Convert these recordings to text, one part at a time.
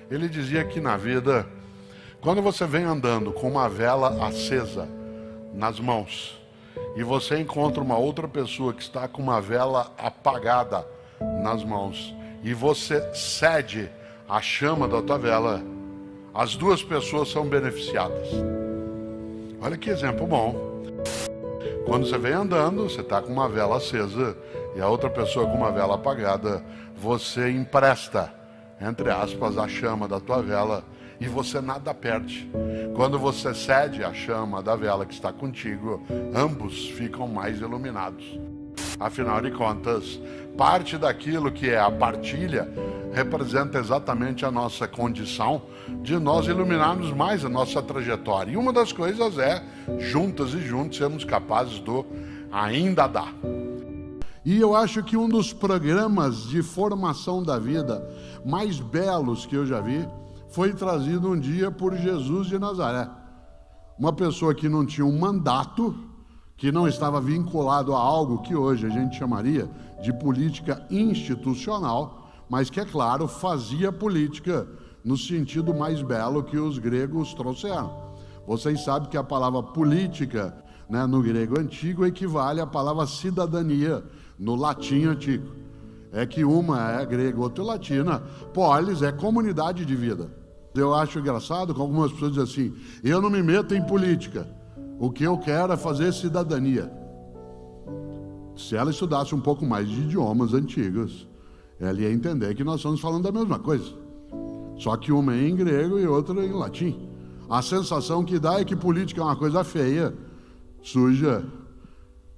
Ele dizia que na vida, quando você vem andando com uma vela acesa nas mãos e você encontra uma outra pessoa que está com uma vela apagada nas mãos e você cede a chama da tua vela, as duas pessoas são beneficiadas. Olha que exemplo bom. Quando você vem andando, você está com uma vela acesa e a outra pessoa com uma vela apagada, você empresta, entre aspas, a chama da tua vela e você nada perde. Quando você cede a chama da vela que está contigo, ambos ficam mais iluminados. Afinal de contas, parte daquilo que é a partilha representa exatamente a nossa condição de nós iluminarmos mais a nossa trajetória. E uma das coisas é, juntas e juntos, sermos capazes do ainda dá. E eu acho que um dos programas de formação da vida mais belos que eu já vi foi trazido um dia por Jesus de Nazaré. Uma pessoa que não tinha um mandato, que não estava vinculado a algo que hoje a gente chamaria de política institucional, mas que, é claro, fazia política no sentido mais belo que os gregos trouxeram. Vocês sabem que a palavra política, no grego antigo, equivale à palavra cidadania, no latim antigo. É que uma é grega, outra é latina. Polis é comunidade de vida. Eu acho engraçado que algumas pessoas dizem assim: eu não me meto em política, o que eu quero é fazer cidadania. Se ela estudasse um pouco mais de idiomas antigos, ela ia entender que nós estamos falando da mesma coisa, só que uma é em grego e outra em latim. A sensação que dá é que política é uma coisa feia, suja,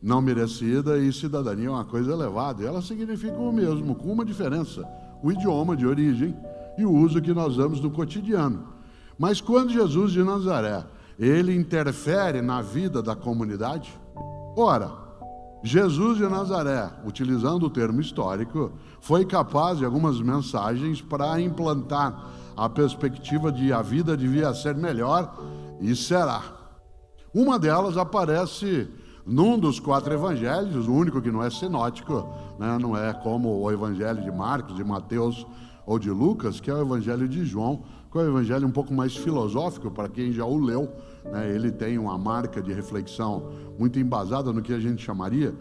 não merecida, e cidadania é uma coisa elevada. E ela significa o mesmo, com uma diferença: o idioma de origem e o uso que nós damos no cotidiano. Mas quando Jesus de Nazaré, ele interfere na vida da comunidade, ora, Jesus de Nazaré, utilizando o termo histórico, foi capaz de algumas mensagens para implantar a perspectiva de a vida devia ser melhor, e será. Uma delas aparece num dos 4 evangelhos, o único que não é sinótico, não é como o evangelho de Marcos, de Mateus ou de Lucas, que é o evangelho de João, que é um evangelho um pouco mais filosófico para quem já o leu. Ele tem uma marca de reflexão muito embasada no que a gente chamaria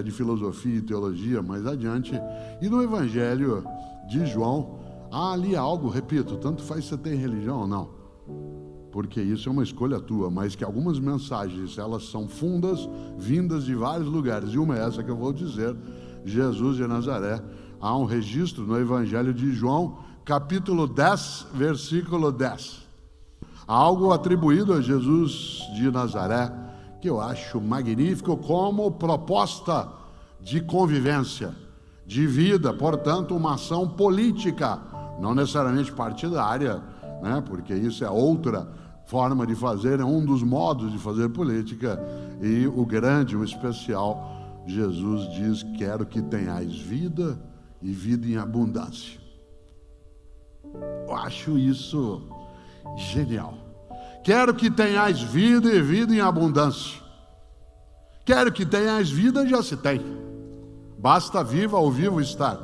de filosofia e teologia mais adiante. E no evangelho de João há ali algo, repito, tanto faz se você tem religião ou não, porque isso é uma escolha tua, mas que algumas mensagens, elas são fundas, vindas de vários lugares, e uma é essa que eu vou dizer: Jesus de Nazaré. Há um registro no evangelho de João, capítulo 10, versículo 10. Algo atribuído a Jesus de Nazaré, que eu acho magnífico como proposta de convivência, de vida, portanto, uma ação política, não necessariamente partidária, porque isso é outra forma de fazer, é um dos modos de fazer política. E o grande, o especial, Jesus diz: quero que tenhais vida e vida em abundância. Eu acho isso genial. Quero que tenhais vida e vida em abundância. Quero que tenhais vida, já se tem. Basta viva ou vivo estar.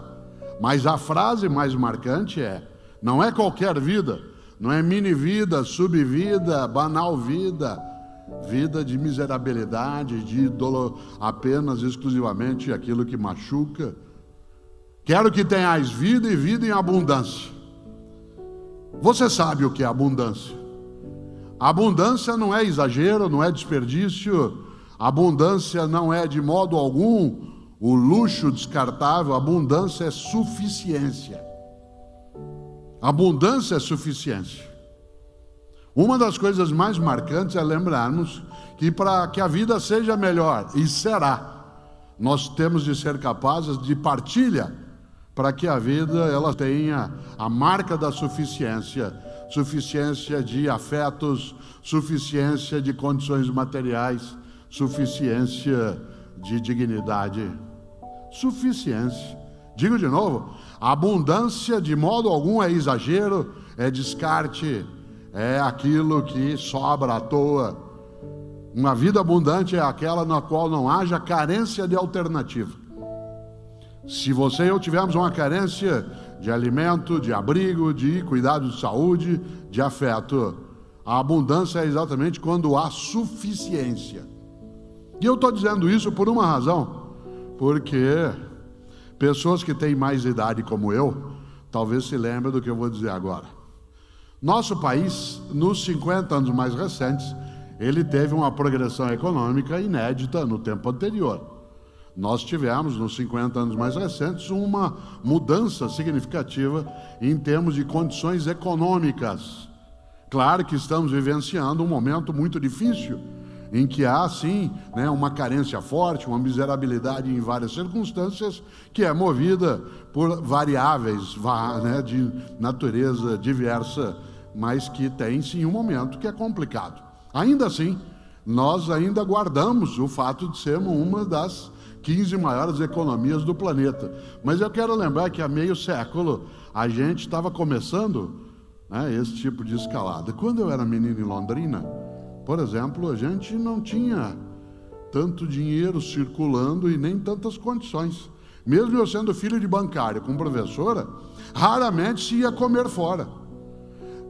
Mas a frase mais marcante é: não é qualquer vida, não é mini vida, subvida, banal vida, vida de miserabilidade, de dolo, apenas exclusivamente aquilo que machuca. Quero que tenhais vida e vida em abundância. Você sabe o que é abundância? Abundância não é exagero, não é desperdício. Abundância não é de modo algum o luxo descartável. Abundância é suficiência. Abundância é suficiência. Uma das coisas mais marcantes é lembrarmos que para que a vida seja melhor, e será, nós temos de ser capazes de partilha, para que a vida ela tenha a marca da suficiência, suficiência de afetos, suficiência de condições materiais, suficiência de dignidade, suficiência. Digo de novo: abundância de modo algum é exagero, é descarte, é aquilo que sobra à toa. Uma vida abundante é aquela na qual não haja carência de alternativa. Se você e eu tivermos uma carência de alimento, de abrigo, de cuidado de saúde, de afeto. A abundância é exatamente quando há suficiência. E eu estou dizendo isso por uma razão, porque pessoas que têm mais idade como eu, talvez se lembrem do que eu vou dizer agora. Nosso país, nos 50 anos mais recentes, ele teve uma progressão econômica inédita no tempo anterior. Nós tivemos, nos 50 anos mais recentes, uma mudança significativa em termos de condições econômicas. Claro que estamos vivenciando um momento muito difícil, em que há, sim, uma carência forte, uma miserabilidade em várias circunstâncias, que é movida por variáveis de natureza diversa, mas que tem, sim, um momento que é complicado. Ainda assim, nós ainda guardamos o fato de sermos uma das 15 maiores economias do planeta. Mas eu quero lembrar que há meio século a gente estava começando esse tipo de escalada. Quando eu era menino em Londrina, por exemplo, a gente não tinha tanto dinheiro circulando e nem tantas condições. Mesmo eu sendo filho de bancário com professora, raramente se ia comer fora.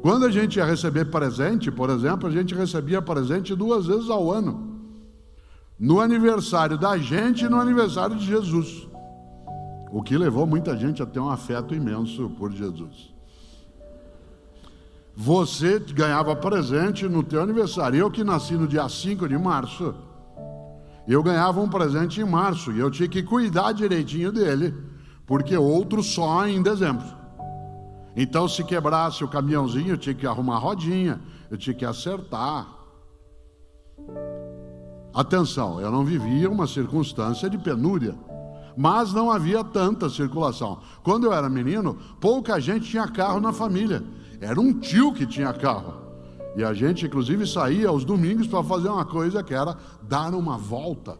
Quando a gente ia receber presente, por exemplo, a gente recebia presente 2 vezes ao ano. No aniversário da gente e no aniversário de Jesus. O que levou muita gente a ter um afeto imenso por Jesus. Você ganhava presente no teu aniversário. Eu que nasci no dia 5 de março, eu ganhava um presente em março e eu tinha que cuidar direitinho dele, porque outro só em dezembro. Então, se quebrasse o caminhãozinho, eu tinha que arrumar a rodinha, eu tinha que acertar. Atenção, eu não vivia uma circunstância de penúria, mas não havia tanta circulação. Quando eu era menino, pouca gente tinha carro na família. Era um tio que tinha carro. E a gente, inclusive, saía aos domingos para fazer uma coisa que era dar uma volta.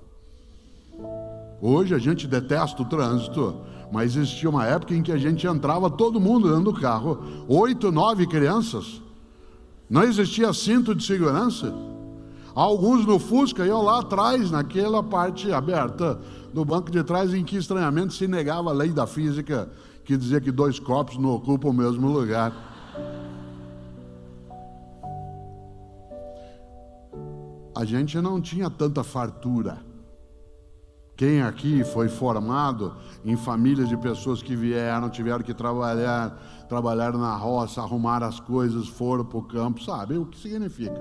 Hoje a gente detesta o trânsito, mas existia uma época em que a gente entrava todo mundo dentro do carro, 8, 9 crianças. Não existia cinto de segurança. Alguns no Fusca iam lá atrás, naquela parte aberta do banco de trás, em que estranhamente se negava a lei da física, que dizia que 2 corpos não ocupam o mesmo lugar. A gente não tinha tanta fartura. Quem aqui foi formado em famílias de pessoas que tiveram que trabalhar na roça, arrumar as coisas, foram para o campo, sabe o que significa?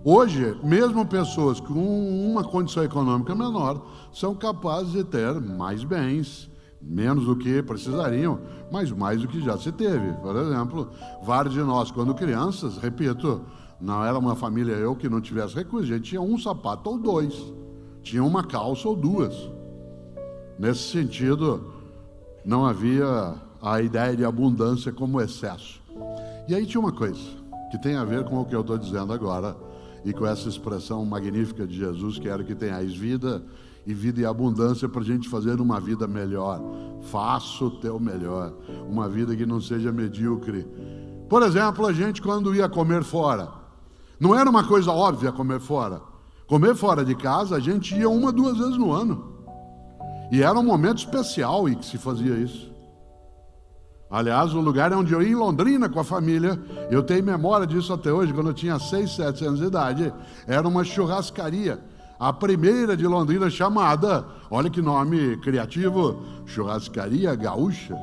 Hoje, mesmo pessoas com uma condição econômica menor são capazes de ter mais bens, menos do que precisariam, mas mais do que já se teve. Por exemplo, vários de nós, quando crianças, repito, não era uma família que não tivesse recursos, a gente tinha um sapato ou 2, tinha uma calça ou 2. Nesse sentido, não havia a ideia de abundância como excesso. E aí tinha uma coisa que tem a ver com o que eu estou dizendo agora, e com essa expressão magnífica de Jesus, que era que tenhais vida e abundância, para a gente fazer uma vida melhor. Faça o teu melhor, uma vida que não seja medíocre. Por exemplo, a gente quando ia comer fora, não era uma coisa óbvia comer fora. Comer fora de casa, a gente ia 1, 2 vezes no ano. E era um momento especial em que se fazia isso. Aliás, o lugar onde eu ia em Londrina com a família, eu tenho memória disso até hoje, quando eu tinha 6, 7 anos de idade, era uma churrascaria, a primeira de Londrina, chamada, olha que nome criativo, Churrascaria Gaúcha.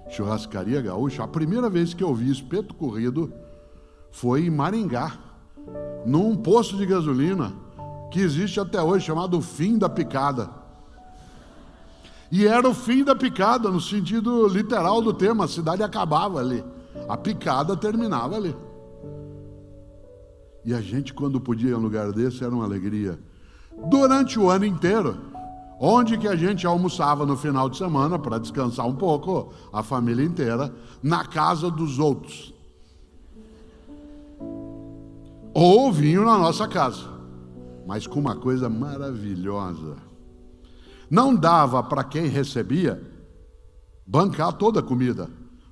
Churrascaria Gaúcha. A primeira vez que eu vi espeto corrido foi em Maringá, num posto de gasolina que existe até hoje, chamado Fim da Picada. E era o fim da picada, no sentido literal do termo, a cidade acabava ali, a picada terminava ali. E a gente, quando podia ir a um lugar desse, era uma alegria. Durante o ano inteiro, onde que a gente almoçava no final de semana, para descansar um pouco, a família inteira, na casa dos outros. Ou vinham na nossa casa, mas com uma coisa maravilhosa. Não dava para quem recebia bancar toda a comida,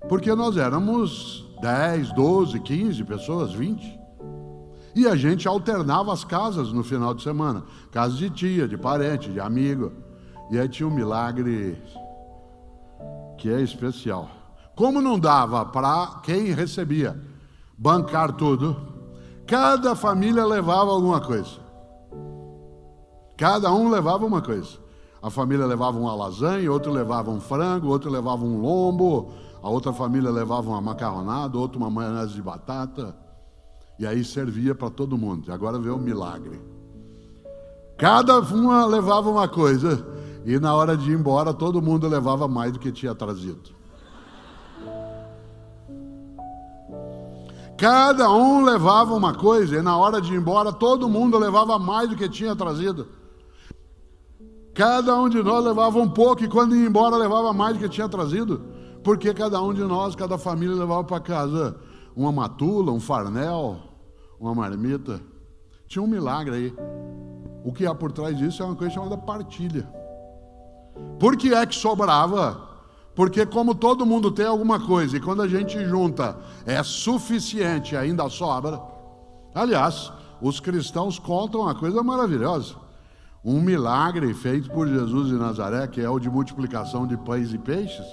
porque nós éramos 10, 12, 15 pessoas, 20. E a gente alternava as casas no final de semana, casa de tia, de parente, de amigo. E aí tinha um milagre que é especial. Como não dava para quem recebia bancar tudo, cada família levava alguma coisa. Cada um levava uma coisa. A família levava uma lasanha, outro levava um frango, outro levava um lombo, a outra família levava uma macarronada, outro uma maionese de batata. E aí servia para todo mundo. E agora vê o milagre. Cada uma levava uma coisa, e na hora de ir embora, todo mundo levava mais do que tinha trazido. Cada um levava uma coisa, e na hora de ir embora, todo mundo levava mais do que tinha trazido. Cada um de nós levava um pouco, e quando ia embora, levava mais do que tinha trazido. Porque cada um de nós, cada família levava para casa uma matula, um farnel, uma marmita. Tinha um milagre aí. O que há por trás disso é uma coisa chamada partilha. Por que é que sobrava? Porque como todo mundo tem alguma coisa, e quando a gente junta é suficiente, ainda sobra. Aliás, os cristãos contam uma coisa maravilhosa. Um milagre feito por Jesus de Nazaré, que é o de multiplicação de pães e peixes.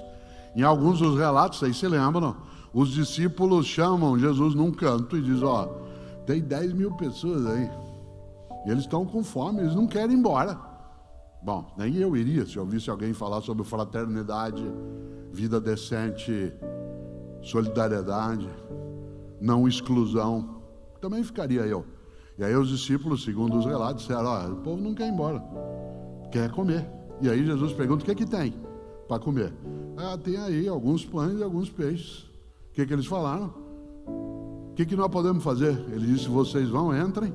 Em alguns dos relatos, vocês se lembram, os discípulos chamam Jesus num canto e dizem, ó, tem 10 mil pessoas aí. E eles estão com fome, eles não querem ir embora. Bom, nem eu iria se eu ouvisse alguém falar sobre fraternidade, vida decente, solidariedade, não exclusão. Também ficaria eu. E aí os discípulos, segundo os relatos, disseram, ó, o povo não quer ir embora, quer comer. E aí Jesus pergunta, o que é que tem para comer? Ah, tem aí alguns pães e alguns peixes. O que é que eles falaram? O que é que nós podemos fazer? Ele disse, vocês vão, entrem,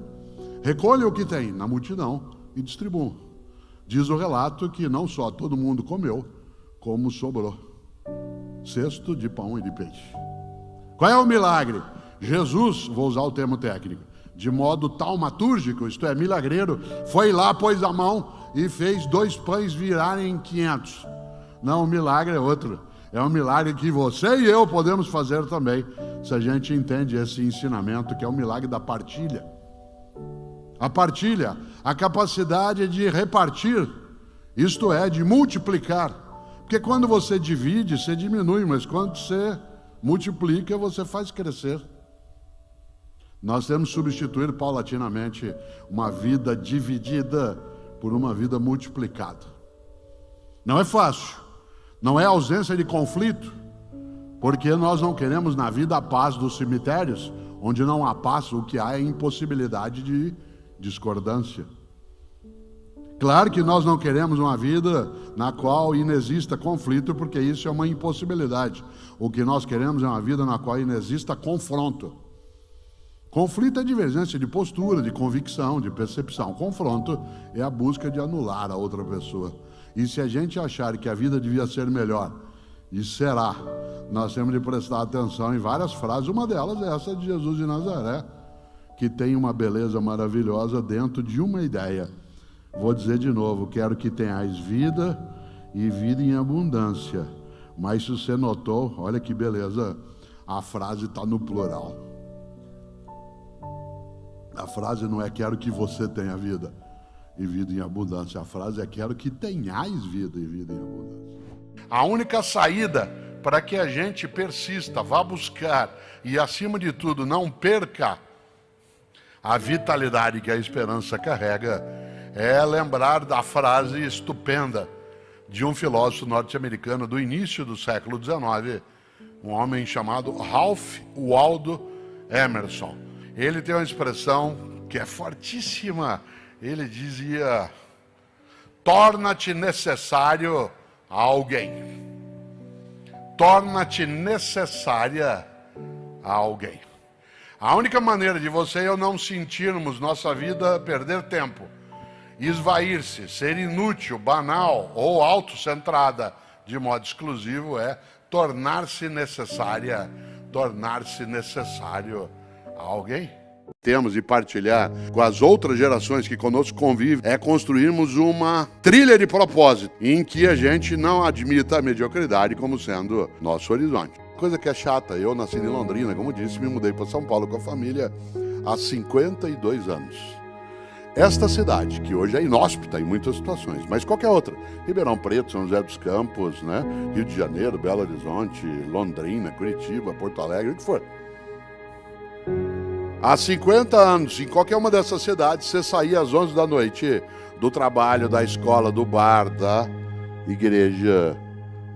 recolham o que tem na multidão e distribuam. Diz o relato que não só todo mundo comeu, como sobrou. Cesto de pão e de peixe. Qual é o milagre? Jesus, vou usar o termo técnico, de modo taumatúrgico, isto é, milagreiro, foi lá, pôs a mão e fez 2 pães virarem 500. Não, o milagre é outro. É um milagre que você e eu podemos fazer também, se a gente entende esse ensinamento, que é o milagre da partilha. A partilha, a capacidade de repartir, isto é, de multiplicar. Porque quando você divide, você diminui, mas quando você multiplica, você faz crescer. Nós temos que substituir paulatinamente uma vida dividida por uma vida multiplicada. Não é fácil, não é ausência de conflito, porque nós não queremos na vida a paz dos cemitérios, onde não há paz, o que há é impossibilidade de discordância. Claro que nós não queremos uma vida na qual inexista conflito, porque isso é uma impossibilidade. O que nós queremos é uma vida na qual inexista confronto. Conflito é divergência de postura, de convicção, de percepção. Confronto é a busca de anular a outra pessoa. E se a gente achar que a vida devia ser melhor, e será, nós temos de prestar atenção em várias frases. Uma delas é essa de Jesus de Nazaré, que tem uma beleza maravilhosa dentro de uma ideia. Vou dizer de novo, quero que tenhais vida e vida em abundância. Mas se você notou, olha que beleza, a frase está no plural. A frase não é quero que você tenha vida e vida em abundância. A frase é quero que tenhais vida e vida em abundância. A única saída para que a gente persista, vá buscar e, acima de tudo, não perca a vitalidade que a esperança carrega, é lembrar da frase estupenda de um filósofo norte-americano do início do século XIX, um homem chamado Ralph Waldo Emerson. Ele tem uma expressão que é fortíssima. Ele dizia, torna-te necessário a alguém. Torna-te necessária a alguém. A única maneira de você e eu não sentirmos nossa vida perder tempo, esvair-se, ser inútil, banal ou autocentrada de modo exclusivo é tornar-se necessária, tornar-se necessário a alguém. Temos de partilhar com as outras gerações que conosco convivem é construirmos uma trilha de propósito em que a gente não admita a mediocridade como sendo nosso horizonte. Coisa que é chata, eu nasci em Londrina, como disse, me mudei para São Paulo com a família há 52 anos. Esta cidade, que hoje é inóspita em muitas situações, mas qualquer outra, Ribeirão Preto, São José dos Campos, né? Rio de Janeiro, Belo Horizonte, Londrina, Curitiba, Porto Alegre, o que for. Há 50 anos, em qualquer uma dessas cidades, você saía às 11 da noite do trabalho, da escola, do bar, da igreja,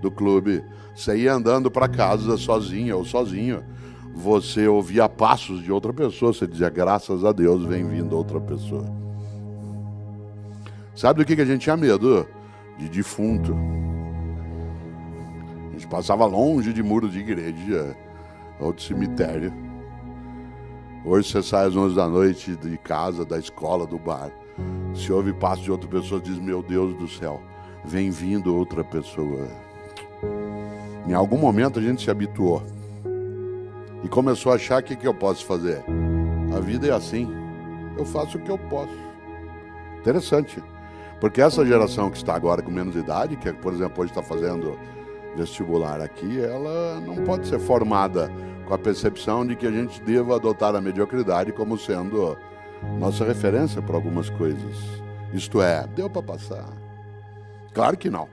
do clube. Você ia andando para casa sozinha ou sozinho. Você ouvia passos de outra pessoa, você dizia, graças a Deus, vem vindo outra pessoa. Sabe do que a gente tinha medo? De defunto. A gente passava longe de muro de igreja ou de cemitério. Hoje você sai às 11 da noite de casa, da escola, do bar. Se ouve passo de outra pessoa, diz, meu Deus do céu, vem vindo outra pessoa. Em algum momento a gente se habituou. E começou a achar que eu posso fazer. A vida é assim. Eu faço o que eu posso. Interessante. Porque essa geração que está agora com menos idade, que por exemplo hoje está fazendo vestibular aqui, ela não pode ser formada com a percepção de que a gente deva adotar a mediocridade como sendo nossa referência para algumas coisas. Isto é, deu para passar. Claro que não.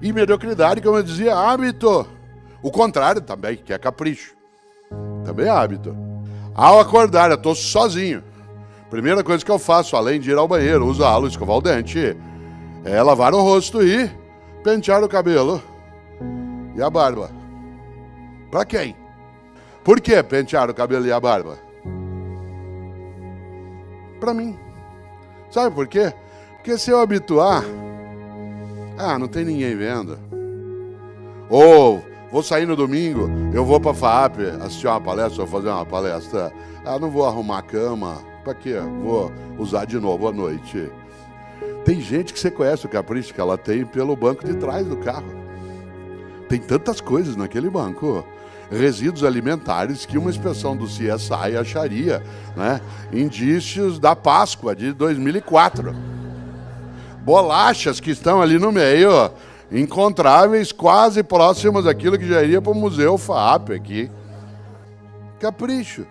E mediocridade, como eu dizia, hábito. O contrário também, que é capricho. Também é hábito. Ao acordar, eu estou sozinho. Primeira coisa que eu faço, além de ir ao banheiro, usá-lo, escovar o dente, é lavar o rosto e pentear o cabelo e a barba. Para quem? Por que pentear o cabelo e a barba? Para mim. Sabe por quê? Porque se eu habituar, não tem ninguém vendo. Ou vou sair no domingo, eu vou para a FAAP assistir uma palestra, vou fazer uma palestra. Não vou arrumar a cama. Para quê? Vou usar de novo à noite. Tem gente que você conhece o capricho que ela tem pelo banco de trás do carro. Tem tantas coisas naquele banco. Resíduos alimentares que uma inspeção do CSI acharia, né? Indícios da Páscoa de 2004. Bolachas que estão ali no meio, encontráveis, quase próximas daquilo que já iria para o Museu FAAP aqui. Capricho.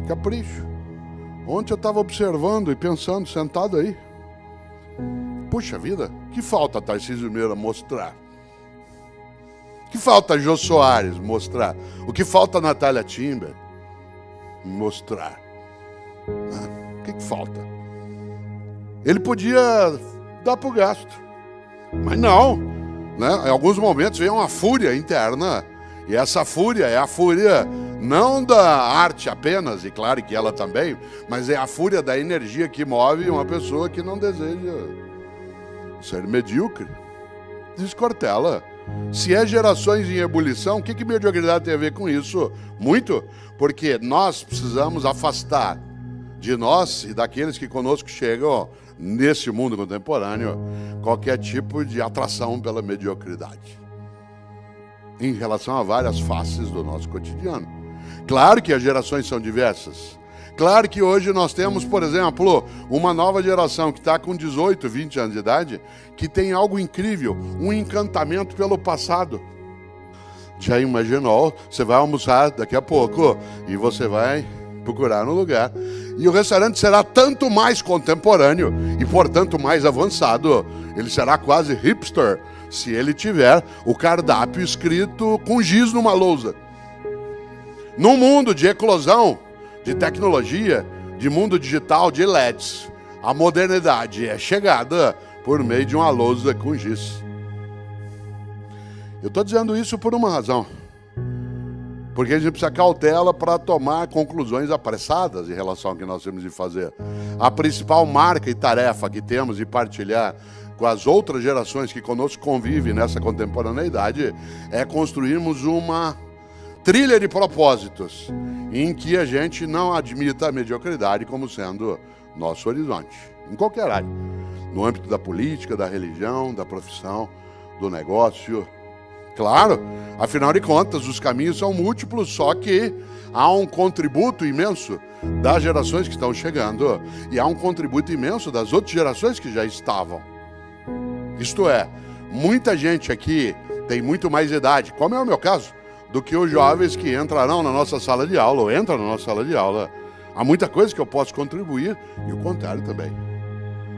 Capricho. Ontem eu estava observando e pensando, sentado aí. Puxa vida, que falta Tarcísio Meira mostrar? Que falta Jô Soares mostrar? O que falta Natália Timber mostrar? O que falta? Ele podia dar para o gasto, mas não, né? Em alguns momentos vem uma fúria interna, e essa fúria é a fúria não da arte apenas, e claro que ela também, mas é a fúria da energia que move uma pessoa que não deseja ser medíocre. Descortela. Se é gerações em ebulição, o que mediocridade tem a ver com isso? Muito, porque nós precisamos afastar de nós e daqueles que conosco chegam nesse mundo contemporâneo qualquer tipo de atração pela mediocridade em relação a várias faces do nosso cotidiano. Claro que as gerações são diversas. Claro que hoje nós temos, por exemplo, uma nova geração que está com 18, 20 anos de idade, que tem algo incrível, um encantamento pelo passado. Já imaginou? Você vai almoçar daqui a pouco e você vai procurar um lugar. E o restaurante será tanto mais contemporâneo e, portanto, mais avançado. Ele será quase hipster se ele tiver o cardápio escrito com giz numa lousa. Num mundo de eclosão, de tecnologia, de mundo digital, de LEDs, a modernidade é chegada por meio de uma lousa com giz. Eu estou dizendo isso por uma razão. Porque a gente precisa cautela para tomar conclusões apressadas em relação ao que nós temos de fazer. A principal marca e tarefa que temos de partilhar com as outras gerações que conosco convivem nessa contemporaneidade é construirmos uma trilha de propósitos em que a gente não admita a mediocridade como sendo nosso horizonte, em qualquer área, no âmbito da política, da religião, da profissão, do negócio. Claro, afinal de contas, os caminhos são múltiplos, só que há um contributo imenso das gerações que estão chegando e há um contributo imenso das outras gerações que já estavam. Isto é, muita gente aqui tem muito mais idade, como é o meu caso, do que os jovens que entrarão na nossa sala de aula, ou entram na nossa sala de aula, Há muita coisa que eu posso contribuir e o contrário também.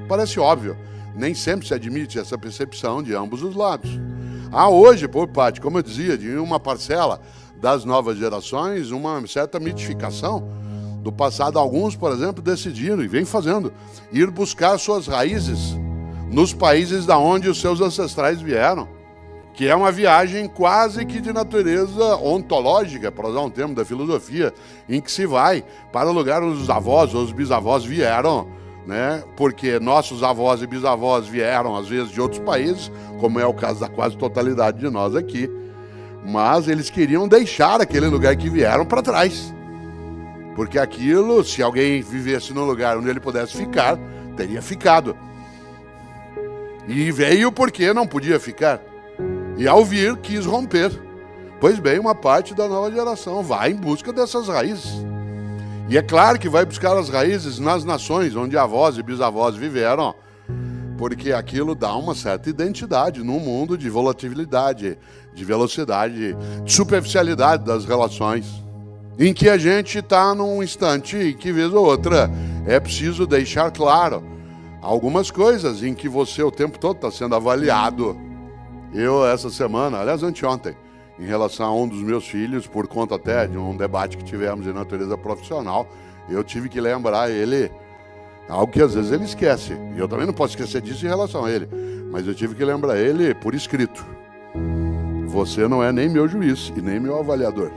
Parece óbvio, nem sempre se admite essa percepção de ambos os lados. Há hoje, por parte, como eu dizia, de uma parcela das novas gerações, uma certa mitificação do passado. Alguns, por exemplo, decidiram, e vem fazendo, ir buscar suas raízes nos países da onde os seus ancestrais vieram, que é uma viagem quase que de natureza ontológica, para usar um termo da filosofia, em que se vai para o lugar onde os avós ou os bisavós vieram, né? Porque nossos avós e bisavós vieram, às vezes, de outros países, como é o caso da quase totalidade de nós aqui, mas eles queriam deixar aquele lugar que vieram para trás, porque aquilo, se alguém vivesse num lugar onde ele pudesse ficar, teria ficado. E veio porque não podia ficar. E ao vir, quis romper. Pois bem, uma parte da nova geração vai em busca dessas raízes. E é claro que vai buscar as raízes nas nações onde avós e bisavós viveram, porque aquilo dá uma certa identidade num mundo de volatilidade, de velocidade, de superficialidade das relações, em que a gente está num instante em que, vez ou outra, é preciso deixar claro algumas coisas em que você o tempo todo está sendo avaliado. Eu, essa semana, aliás, anteontem, em relação a um dos meus filhos, por conta até de um debate que tivemos de natureza profissional, eu tive que lembrar ele algo que às vezes ele esquece. E eu também não posso esquecer disso em relação a ele. Mas eu tive que lembrar ele por escrito. Você não é nem meu juiz e nem meu avaliador.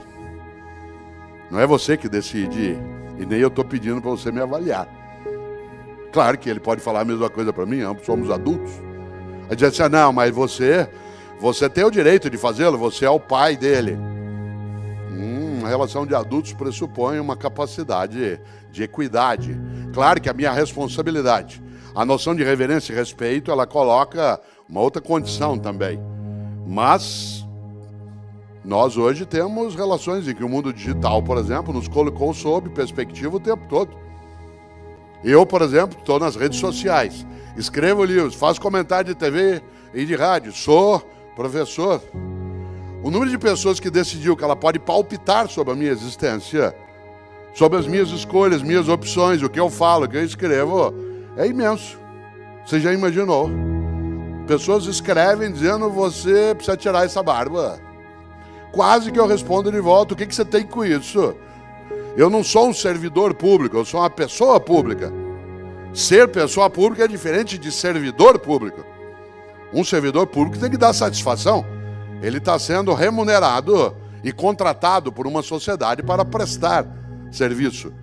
Não é você que decide e nem eu estou pedindo para você me avaliar. Claro que ele pode falar a mesma coisa para mim, ambos somos adultos. Aí diz assim, não, mas você tem o direito de fazê-lo, você é o pai dele. A relação de adultos pressupõe uma capacidade de equidade. Claro que a minha responsabilidade, a noção de reverência e respeito, ela coloca uma outra condição também. Mas nós hoje temos relações em que o mundo digital, por exemplo, nos colocou sob perspectiva o tempo todo. Eu, por exemplo, estou nas redes sociais, escrevo livros, faço comentário de TV e de rádio, sou professor. O número de pessoas que decidiu que ela pode palpitar sobre a minha existência, sobre as minhas escolhas, minhas opções, o que eu falo, o que eu escrevo, é imenso. Você já imaginou? Pessoas escrevem dizendo, você precisa tirar essa barba. Quase que eu respondo de volta, o que você tem com isso? Eu não sou um servidor público, eu sou uma pessoa pública. Ser pessoa pública é diferente de servidor público. Um servidor público tem que dar satisfação. Ele está sendo remunerado e contratado por uma sociedade para prestar serviço,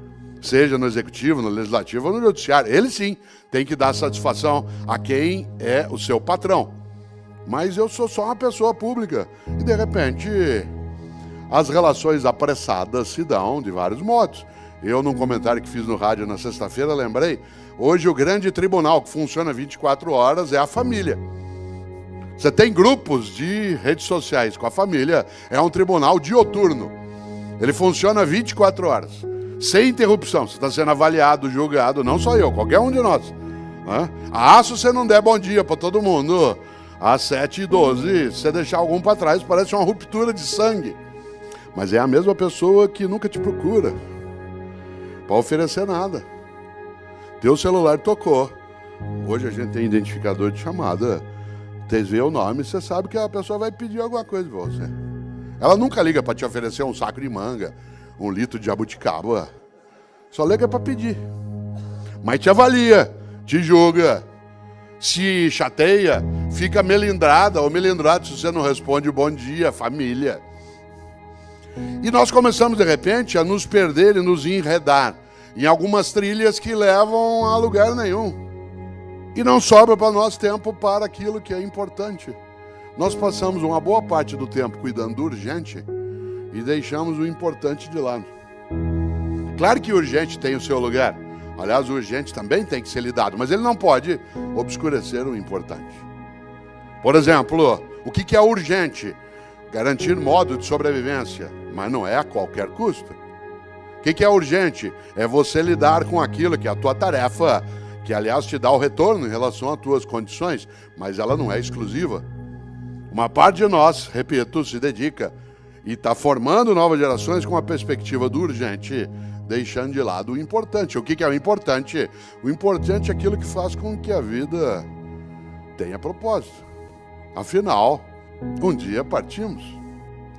seja no executivo, no legislativo ou no judiciário. Ele sim tem que dar satisfação a quem é o seu patrão. Mas eu sou só uma pessoa pública e, de repente, as relações apressadas se dão de vários modos. Eu, num comentário que fiz no rádio na sexta-feira, lembrei, hoje o grande tribunal que funciona 24 horas é a família. Você tem grupos de redes sociais com a família, é um tribunal dioturno. Ele funciona 24 horas, sem interrupção. Você está sendo avaliado, julgado, não só eu, qualquer um de nós. Se você não der bom dia para todo mundo, às 7h12, se você deixar algum para trás, parece uma ruptura de sangue. Mas é a mesma pessoa que nunca te procura para oferecer nada. Teu celular tocou. Hoje a gente tem identificador de chamada. Você vê o nome, você sabe que a pessoa vai pedir alguma coisa para você. Ela nunca liga para te oferecer um saco de manga, 1 litro de jabuticaba. Só liga para pedir. Mas te avalia, te julga, se chateia, fica melindrada ou melindrado se você não responde bom dia, família. E nós começamos, de repente, a nos perder e nos enredar em algumas trilhas que levam a lugar nenhum. E não sobra para nós tempo para aquilo que é importante. Nós passamos uma boa parte do tempo cuidando do urgente e deixamos o importante de lado. Claro que o urgente tem o seu lugar. Aliás, o urgente também tem que ser lidado, mas ele não pode obscurecer o importante. Por exemplo, o que é urgente? Garantir modo de sobrevivência, mas não é a qualquer custo. O que é urgente? É você lidar com aquilo que é a tua tarefa, que aliás te dá o retorno em relação às tuas condições, mas ela não é exclusiva. Uma parte de nós, repito, se dedica e está formando novas gerações com a perspectiva do urgente, deixando de lado o importante. O que é o importante? O importante é aquilo que faz com que a vida tenha propósito. Afinal, um dia partimos.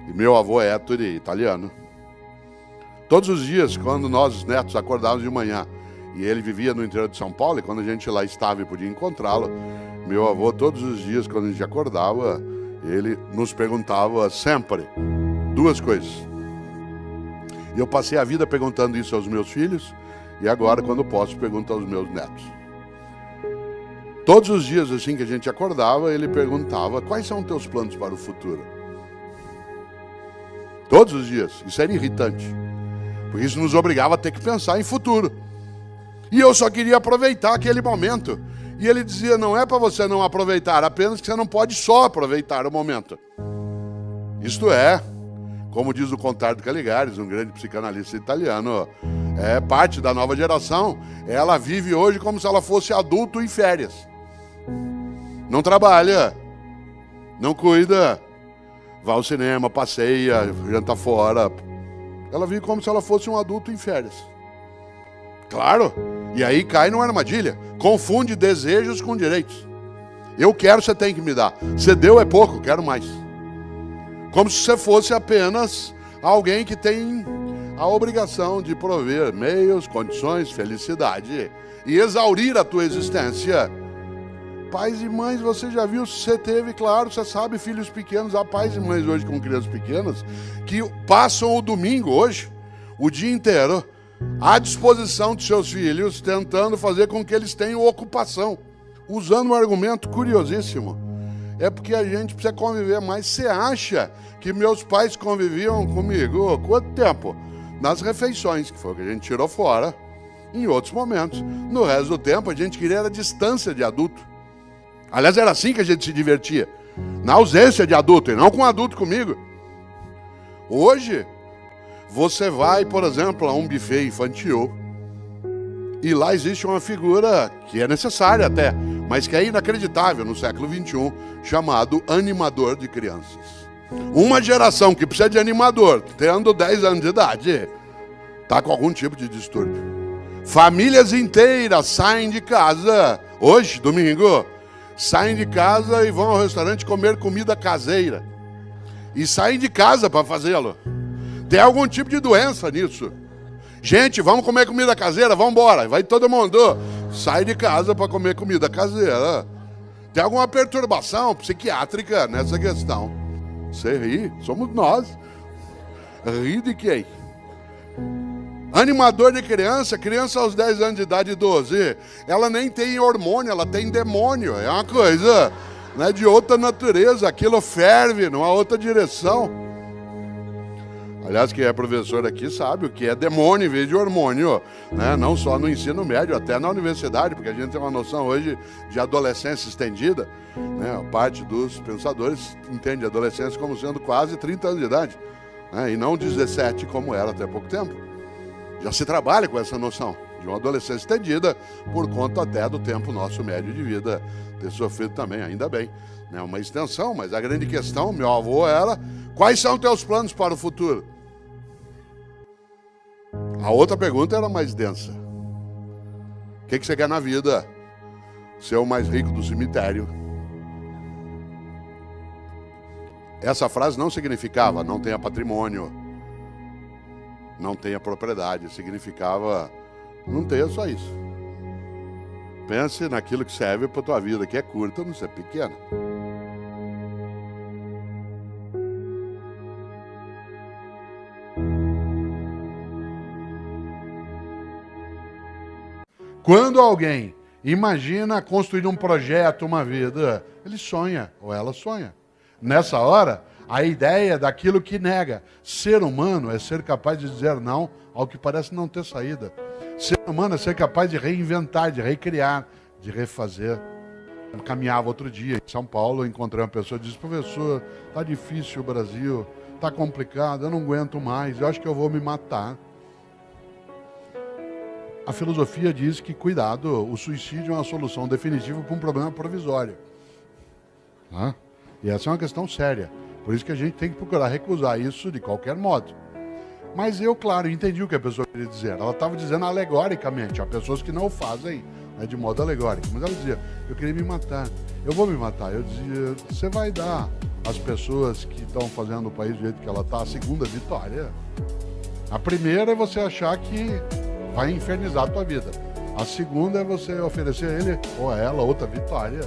E meu avô Ettore, italiano, todos os dias, quando nós, os netos, acordávamos de manhã, e ele vivia no interior de São Paulo, e quando a gente lá estava e podia encontrá-lo, meu avô, todos os dias, quando a gente acordava, ele nos perguntava sempre duas coisas. E eu passei a vida perguntando isso aos meus filhos, e agora, quando posso, pergunto aos meus netos. Todos os dias, assim que a gente acordava, ele perguntava: quais são os teus planos para o futuro? Todos os dias. Isso era irritante, porque isso nos obrigava a ter que pensar em futuro. E eu só queria aproveitar aquele momento. E ele dizia: não é para você não aproveitar, apenas que você não pode só aproveitar o momento. Isto é, como diz o Contardo Caligares, um grande psicanalista italiano, é parte da nova geração. Ela vive hoje como se ela fosse adulto em férias. Não trabalha, não cuida, vai ao cinema, passeia, janta fora. Ela vive como se ela fosse um adulto em férias. Claro, e aí cai numa armadilha. Confunde desejos com direitos. Eu quero, você tem que me dar. Você deu é pouco, quero mais. Como se você fosse apenas alguém que tem a obrigação de prover meios, condições, felicidade e exaurir a tua existência. Pais e mães, você já viu, você teve, claro, você sabe, filhos pequenos. Há pais e mães hoje com crianças pequenas que passam o domingo hoje, o dia inteiro, à disposição de seus filhos, tentando fazer com que eles tenham ocupação. Usando um argumento curiosíssimo. É porque a gente precisa conviver mais. Você acha que meus pais conviviam comigo quanto tempo? Nas refeições, que foi o que a gente tirou fora, em outros momentos. No resto do tempo, a gente queria a distância de adulto. Aliás, era assim que a gente se divertia. Na ausência de adulto, e não com adulto comigo. Hoje, você vai, por exemplo, a um buffet infantil, e lá existe uma figura que é necessária até, mas que é inacreditável no século XXI, chamado animador de crianças. Uma geração que precisa de animador, tendo 10 anos de idade, está com algum tipo de distúrbio. Famílias inteiras saem de casa, hoje, domingo, saem de casa e vão ao restaurante comer comida caseira. E saem de casa para fazê-lo. Tem algum tipo de doença nisso. Gente, vamos comer comida caseira, vamos embora. Vai todo mundo. Sai de casa para comer comida caseira. Tem alguma perturbação psiquiátrica nessa questão. Você ri, somos nós. Ri de quem? Animador de criança, criança aos 10 anos de idade, 12, ela nem tem hormônio, ela tem demônio. É uma coisa, né, de outra natureza, aquilo ferve numa outra direção. Aliás, quem é professor aqui sabe o que é demônio em vez de hormônio, né? Não só no ensino médio, até na universidade, porque a gente tem uma noção hoje de adolescência estendida, né? A parte dos pensadores entende a adolescência como sendo quase 30 anos de idade, né? E não 17 como era até pouco tempo. Já se trabalha com essa noção de uma adolescência estendida por conta até do tempo nosso médio de vida ter sofrido também, ainda bem, né? Uma extensão, mas a grande questão, meu avô, era: quais são teus planos para o futuro? A outra pergunta era mais densa. O que você quer na vida? Ser o mais rico do cemitério? Essa frase não significava não tenha patrimônio, não tenha propriedade. Significava não tenha só isso. Pense naquilo que serve para a tua vida, que é curta, não ser pequena. Quando alguém imagina construir um projeto, uma vida, ele sonha ou ela sonha. Nessa hora, a ideia daquilo que nega. Ser humano é ser capaz de dizer não ao que parece não ter saída. Ser humano é ser capaz de reinventar, de recriar, de refazer. Eu caminhava outro dia em São Paulo, encontrei uma pessoa que disse: professor, tá difícil o Brasil, tá complicado, eu não aguento mais, eu acho que eu vou me matar. A filosofia diz que, cuidado, o suicídio é uma solução definitiva para um problema provisório. E essa é uma questão séria. Por isso que a gente tem que procurar recusar isso de qualquer modo. Mas eu, claro, entendi o que a pessoa queria dizer. Ela estava dizendo alegoricamente. Há pessoas que não o fazem, né, de modo alegórico. Mas ela dizia, eu queria me matar. Eu vou me matar. Eu dizia, você vai dar às pessoas que estão fazendo o país do jeito que ela está a segunda vitória. A primeira é você achar que vai infernizar a tua vida. A segunda é você oferecer a ele ou a ela outra vitória.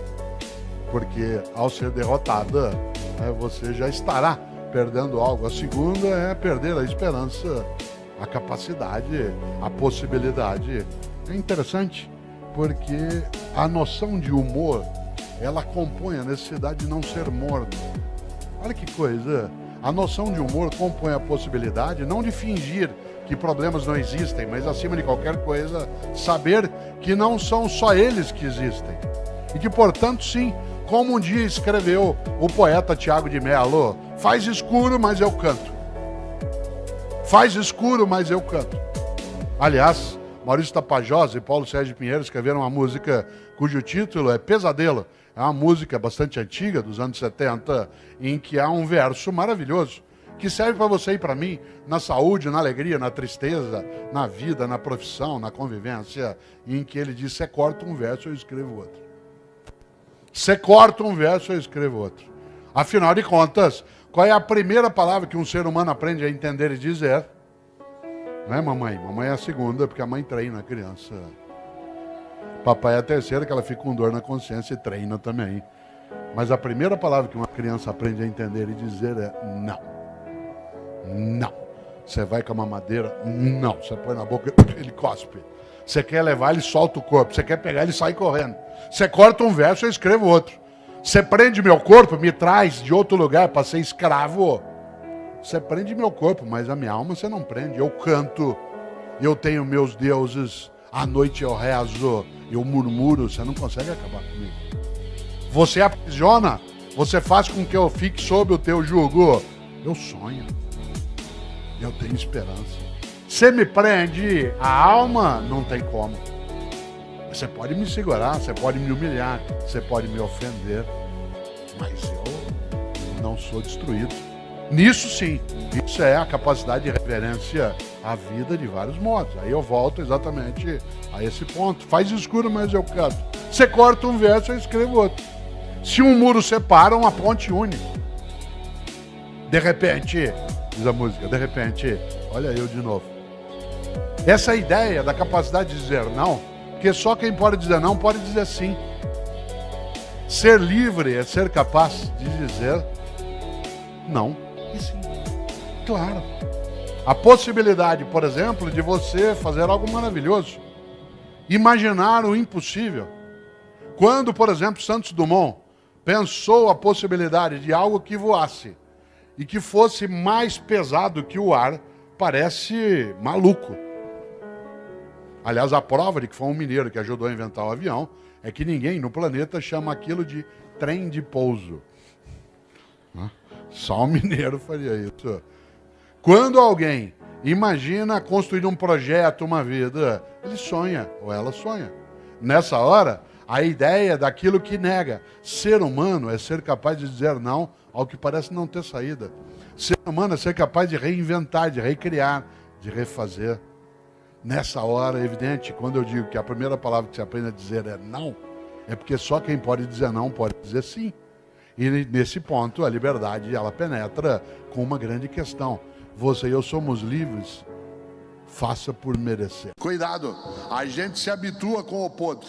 Porque ao ser derrotada, você já estará perdendo algo. A segunda é perder a esperança, a capacidade, a possibilidade. É interessante, porque a noção de humor, ela compõe a necessidade de não ser morno. Olha que coisa! A noção de humor compõe a possibilidade não de fingir que problemas não existem, mas acima de qualquer coisa, saber que não são só eles que existem. E que, portanto, sim, como um dia escreveu o poeta Tiago de Mello, faz escuro, mas eu canto. Faz escuro, mas eu canto. Aliás, Maurício Tapajós e Paulo Sérgio Pinheiro escreveram uma música cujo título é Pesadelo. É uma música bastante antiga, dos anos 70, em que há um verso maravilhoso, que serve para você e para mim, na saúde, na alegria, na tristeza, na vida, na profissão, na convivência, em que ele diz, você corta um verso, eu escrevo outro. Você corta um verso, eu escrevo outro. Afinal de contas, qual é a primeira palavra que um ser humano aprende a entender e dizer? Não é mamãe? Mamãe é a segunda, porque a mãe treina a criança. Papai é a terceira, que ela fica com dor na consciência e treina também. Mas a primeira palavra que uma criança aprende a entender e dizer é não. Não. Você vai com a mamadeira? Não. Você põe na boca, ele cospe. Você quer levar, ele solta o corpo. Você quer pegar, ele sai correndo. Você corta um verso, eu escrevo outro. Você prende meu corpo, me traz de outro lugar para ser escravo. Você prende meu corpo, mas a minha alma você não prende. Eu canto, eu tenho meus deuses, à noite eu rezo, eu murmuro, você não consegue acabar comigo. Você aprisiona, você faz com que eu fique sob o teu jugo. Eu sonho, eu tenho esperança. Você me prende, a alma não tem como. Você pode me segurar, você pode me humilhar, você pode me ofender, mas eu não sou destruído. Nisso sim, isso é a capacidade de reverência à vida de vários modos. Aí eu volto exatamente a esse ponto. Faz escuro, mas eu canto. Você corta um verso, eu escrevo outro. Se um muro separa, uma ponte une. De repente, diz a música, de repente, olha eu de novo. Essa ideia da capacidade de dizer não, porque só quem pode dizer não pode dizer sim. Ser livre é ser capaz de dizer não e sim. Claro. A possibilidade, por exemplo, de você fazer algo maravilhoso. Imaginar o impossível. Quando, por exemplo, Santos Dumont pensou a possibilidade de algo que voasse e que fosse mais pesado que o ar, parece maluco. Aliás, a prova de que foi um mineiro que ajudou a inventar o avião é que ninguém no planeta chama aquilo de trem de pouso. Só um mineiro faria isso. Quando alguém imagina construir um projeto, uma vida, ele sonha ou ela sonha. Nessa hora, a ideia daquilo que nega. Ser humano é ser capaz de dizer não ao que parece não ter saída. Ser humano é ser capaz de reinventar, de recriar, de refazer. Nessa hora, é evidente, quando eu digo que a primeira palavra que você aprende a dizer é não, é porque só quem pode dizer não pode dizer sim. E nesse ponto, a liberdade, ela penetra com uma grande questão. Você e eu somos livres, faça por merecer. Cuidado, a gente se habitua com o podre.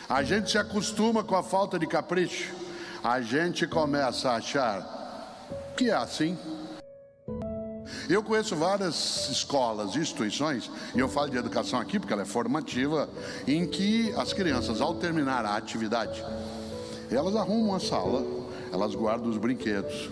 A gente se acostuma com a falta de capricho. A gente começa a achar que é assim. Eu conheço várias escolas e instituições, e eu falo de educação aqui porque ela é formativa, em que as crianças, ao terminar a atividade, elas arrumam a sala, elas guardam os brinquedos.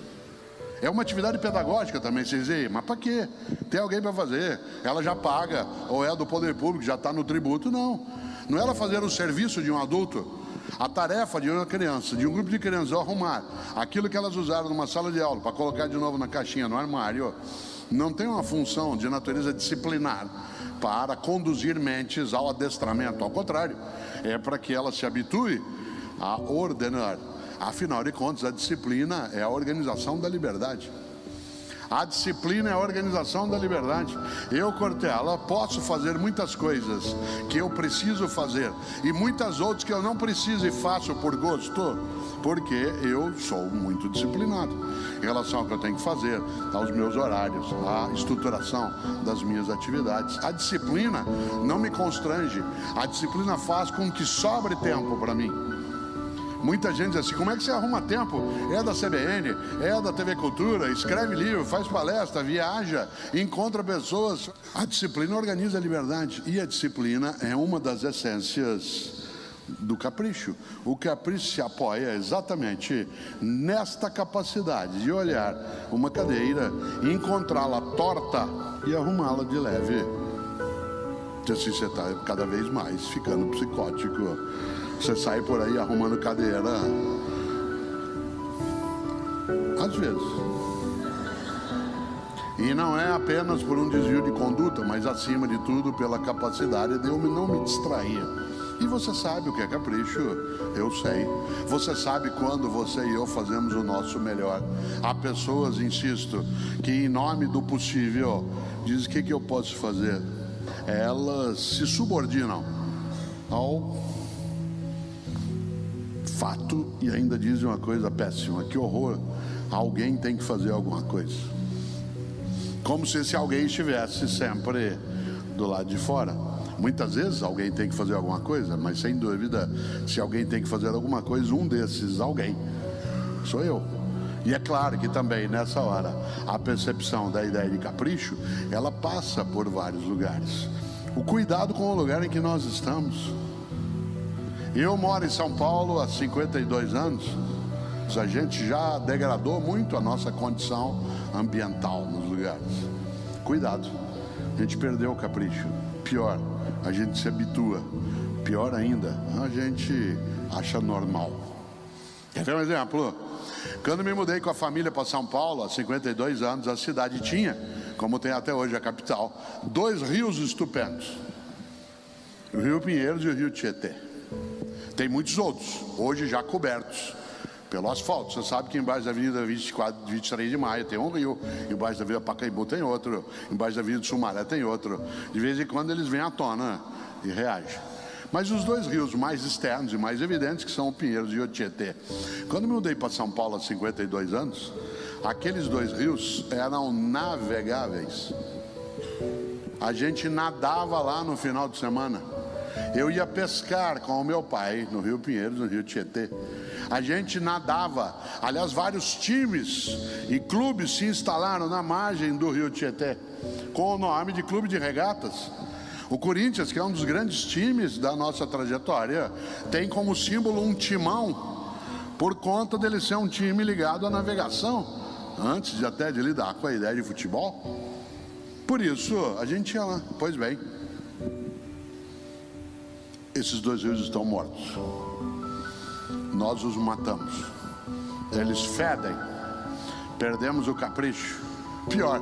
É uma atividade pedagógica também, vocês dizem, mas para quê? Tem alguém para fazer, ela já paga, ou é do poder público, já está no tributo, não. Não é ela fazer o serviço de um adulto. A tarefa de uma criança, de um grupo de crianças, arrumar aquilo que elas usaram numa sala de aula, para colocar de novo na caixinha, no armário, não tem uma função de natureza disciplinar para conduzir mentes ao adestramento. Ao contrário, é para que ela se habitue a ordenar. Afinal de contas, a disciplina é a organização da liberdade. A disciplina é a organização da liberdade. Eu, Cortella, posso fazer muitas coisas que eu preciso fazer e muitas outras que eu não preciso e faço por gosto, porque eu sou muito disciplinado em relação ao que eu tenho que fazer, aos meus horários, à estruturação das minhas atividades. A disciplina não me constrange, a disciplina faz com que sobre tempo para mim. Muita gente diz assim, como é que você arruma tempo? É da CBN, é da TV Cultura, escreve livro, faz palestra, viaja, encontra pessoas. A disciplina organiza a liberdade e a disciplina é uma das essências do capricho. O capricho se apoia exatamente nesta capacidade de olhar uma cadeira, encontrá-la torta e arrumá-la de leve. Assim você está cada vez mais ficando psicótico. Você sai por aí arrumando cadeira, às vezes. E não é apenas por um desvio de conduta, mas acima de tudo pela capacidade de eu não me distrair. E você sabe o que é capricho, eu sei. Você sabe quando você e eu fazemos o nosso melhor. Há pessoas, insisto, que em nome do possível dizem o que eu posso fazer. Elas se subordinam ao fato e ainda dizem uma coisa péssima, que horror, alguém tem que fazer alguma coisa. Como se esse alguém estivesse sempre do lado de fora. Muitas vezes alguém tem que fazer alguma coisa, mas sem dúvida, se alguém tem que fazer alguma coisa, um desses alguém sou eu. E é claro que também nessa hora a percepção da ideia de capricho, ela passa por vários lugares. O cuidado com o lugar em que nós estamos. Eu moro em São Paulo há 52 anos. A gente já degradou muito a nossa condição ambiental nos lugares. Cuidado, a gente perdeu o capricho. Pior, a gente se habitua. Pior ainda, a gente acha normal. Quer ver um exemplo? Quando me mudei com a família para São Paulo, há 52 anos, a cidade tinha, como tem até hoje a capital, 2 rios estupendos. O Rio Pinheiros e o Rio Tietê. Tem muitos outros, hoje já cobertos pelo asfalto. Você sabe que embaixo da Avenida 23 de Maio tem um rio, embaixo da Avenida Pacaembu tem outro, embaixo da Avenida Sumaré tem outro. De vez em quando eles vêm à tona e reagem. Mas os 2 rios mais externos e mais evidentes, que são o Pinheiros e o Tietê. Quando me mudei para São Paulo há 52 anos, aqueles 2 rios eram navegáveis. A gente nadava lá no final de semana. Eu ia pescar com o meu pai no Rio Pinheiros, no Rio Tietê. A gente nadava. Aliás, vários times e clubes se instalaram na margem do Rio Tietê com o nome de Clube de Regatas. O Corinthians, que é um dos grandes times da nossa trajetória, tem como símbolo um timão, por conta dele ser um time ligado à navegação, antes de até de lidar com a ideia de futebol. Por isso, a gente ia lá. Pois bem, esses 2 rios estão mortos. Nós os matamos. Eles fedem. Perdemos o capricho. Pior,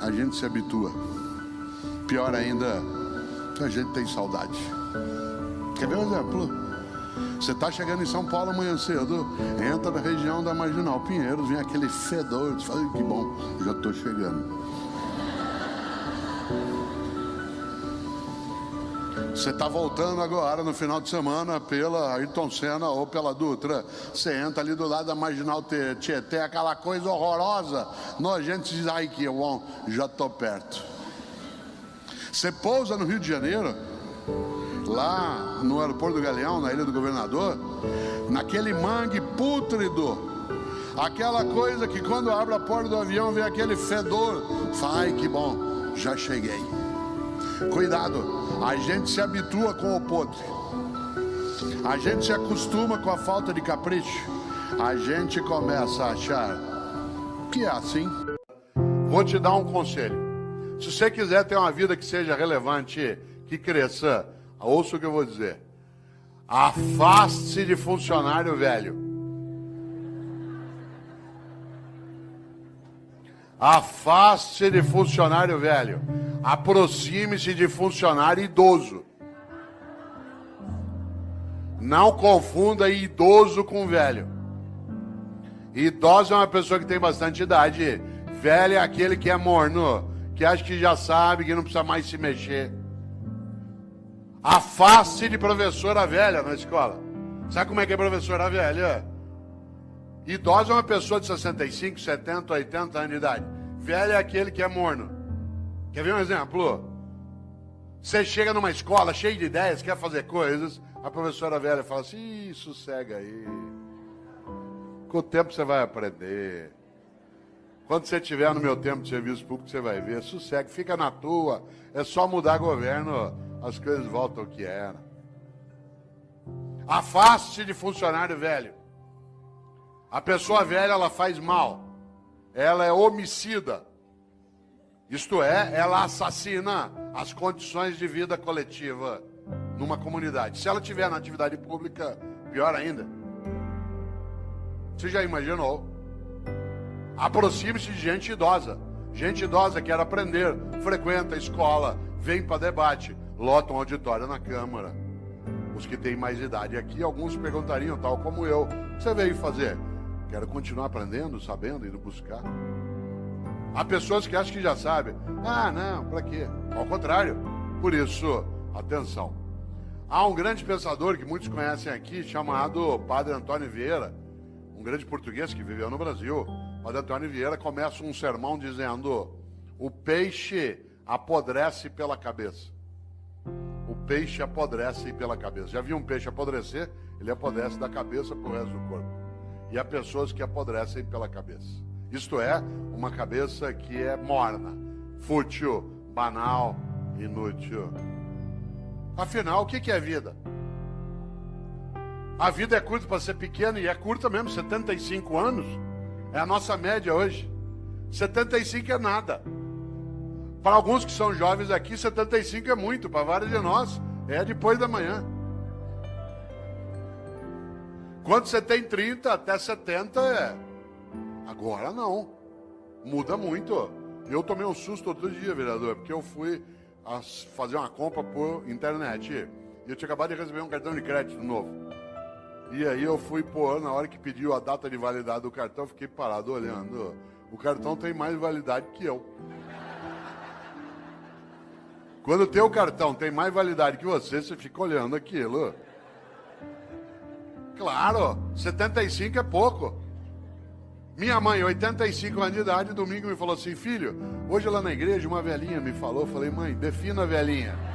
a gente se habitua. Pior ainda, a gente tem saudade. Quer ver um exemplo? Você está chegando em São Paulo amanhã cedo, entra na região da Marginal Pinheiros, vem aquele fedor, você fala, que bom, já estou chegando. Você está voltando agora no final de semana pela Ayrton Senna ou pela Dutra. Você entra ali do lado da Marginal Tietê, aquela coisa horrorosa. Nojento, diz, ai que bom, já estou perto. Você pousa no Rio de Janeiro, lá no aeroporto do Galeão, na Ilha do Governador, naquele mangue pútrido, aquela coisa que quando abre a porta do avião vem aquele fedor. Ai que bom, já cheguei. Cuidado, a gente se habitua com o podre, a gente se acostuma com a falta de capricho, a gente começa a achar que é assim. Vou te dar um conselho. Se você quiser ter uma vida que seja relevante, que cresça, ouça o que eu vou dizer. Afaste-se de funcionário velho. Afaste-se de funcionário velho. Aproxime-se de funcionário idoso. Não confunda idoso com velho. Idoso é uma pessoa que tem bastante idade. Velho é aquele que é morno, que acha que já sabe, que não precisa mais se mexer. Afaste de professora velha na escola. Sabe como é que é professora velha? Idosa é uma pessoa de 65, 70, 80 anos de idade. Velho é aquele que é morno. Quer ver um exemplo? Você chega numa escola cheia de ideias, quer fazer coisas, a professora velha fala assim, sossega aí. Com o tempo você vai aprender. Quando você estiver no meu tempo de serviço público, você vai ver. Sossega, fica na tua. É só mudar governo, as coisas voltam ao que era. Afaste de funcionário velho. A pessoa velha, ela faz mal. Ela é homicida. Isto é, ela assassina as condições de vida coletiva numa comunidade. Se ela estiver na atividade pública, pior ainda. Você já imaginou? Aproxime-se de gente idosa. Gente idosa quer aprender, frequenta a escola, vem para debate, lota um auditório na Câmara. Os que têm mais idade aqui, alguns perguntariam, tal como eu, o que você veio fazer? Quero continuar aprendendo, sabendo, indo buscar. Há pessoas que acham que já sabem. Ah, não, para quê? Ao contrário. Por isso, atenção. Há um grande pensador que muitos conhecem aqui, chamado Padre Antônio Vieira, um grande português que viveu no Brasil. Padre Antônio Vieira começa um sermão dizendo: o peixe apodrece pela cabeça. O peixe apodrece pela cabeça. Já viu um peixe apodrecer? Ele apodrece da cabeça para o resto do corpo. E há pessoas que apodrecem pela cabeça. Isto é, uma cabeça que é morna, fútil, banal, inútil. Afinal, o que é vida? A vida é curta para ser pequena, e é curta mesmo, 75 anos. É a nossa média hoje. 75 é nada. Para alguns que são jovens aqui, 75 é muito. Para vários de nós, é depois da manhã. Quando você tem 30 até 70, é. Agora não. Muda muito. Eu tomei um susto outro dia, vereador, porque eu fui fazer uma compra por internet. E eu tinha acabado de receber um cartão de crédito novo. E aí eu fui pôr, na hora que pediu a data de validade do cartão, eu fiquei parado olhando. O cartão tem mais validade que eu. Quando o teu cartão tem mais validade que você fica olhando aquilo. Claro, 75 é pouco. Minha mãe, 85 anos de idade, domingo me falou assim: filho, hoje lá na igreja uma velhinha me falou. Eu falei: mãe, defina a velhinha.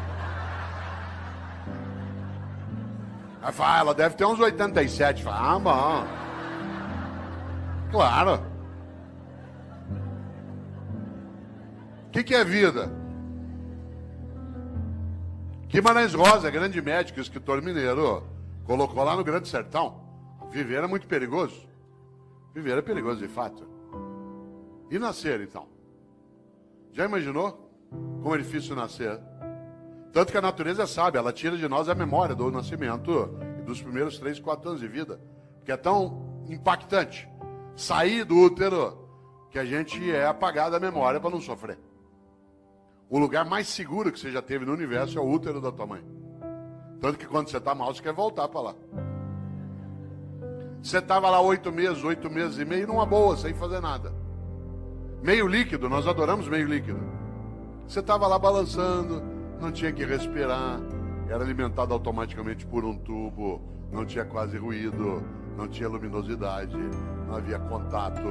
Ela fala: ela deve ter uns 87. Fala: ah, bom. Claro. O que é vida? Guimarães Rosa, grande médico, escritor mineiro, colocou lá no Grande Sertão: viver é muito perigoso. Viver é perigoso de fato. E nascer, então? Já imaginou como é difícil nascer? Tanto que a natureza sabe, ela tira de nós a memória do nascimento e dos primeiros 3, 4 anos de vida. Porque é tão impactante sair do útero que a gente é apagado da memória para não sofrer. O lugar mais seguro que você já teve no universo é o útero da tua mãe. Tanto que quando você está mal, você quer voltar para lá. Você estava lá 8 meses e meio, numa boa, sem fazer nada. Meio líquido, nós adoramos meio líquido. Você estava lá balançando, não tinha que respirar, era alimentado automaticamente por um tubo, não tinha quase ruído, não tinha luminosidade, não havia contato,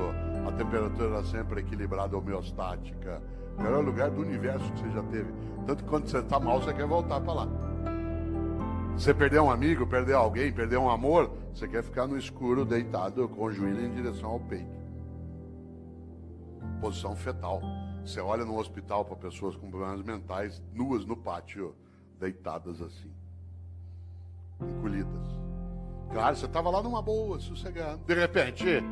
a temperatura era sempre equilibrada, homeostática. O melhor lugar do universo que você já teve. Tanto que quando você está mal, você quer voltar para lá. Você perdeu um amigo, perdeu alguém, perdeu um amor, você quer ficar no escuro, deitado, com o joelho em direção ao peito. Posição fetal. Você olha no hospital para pessoas com problemas mentais, nuas no pátio, deitadas assim, encolhidas. Claro, você estava lá numa boa, sossegado. De repente,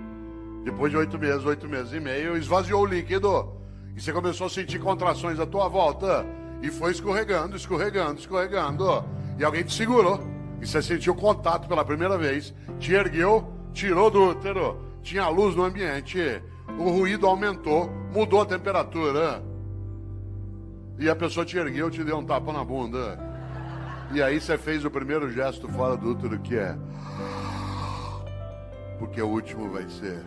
depois de 8 meses e meio, esvaziou o líquido. E você começou a sentir contrações à tua volta. E foi escorregando. E alguém te segurou. E você sentiu contato pela primeira vez. Te ergueu, tirou do útero. Tinha luz no ambiente. O ruído aumentou, mudou a temperatura. E a pessoa te ergueu, te deu um tapa na bunda. E aí você fez o primeiro gesto fora do útero, que é... porque o último vai ser...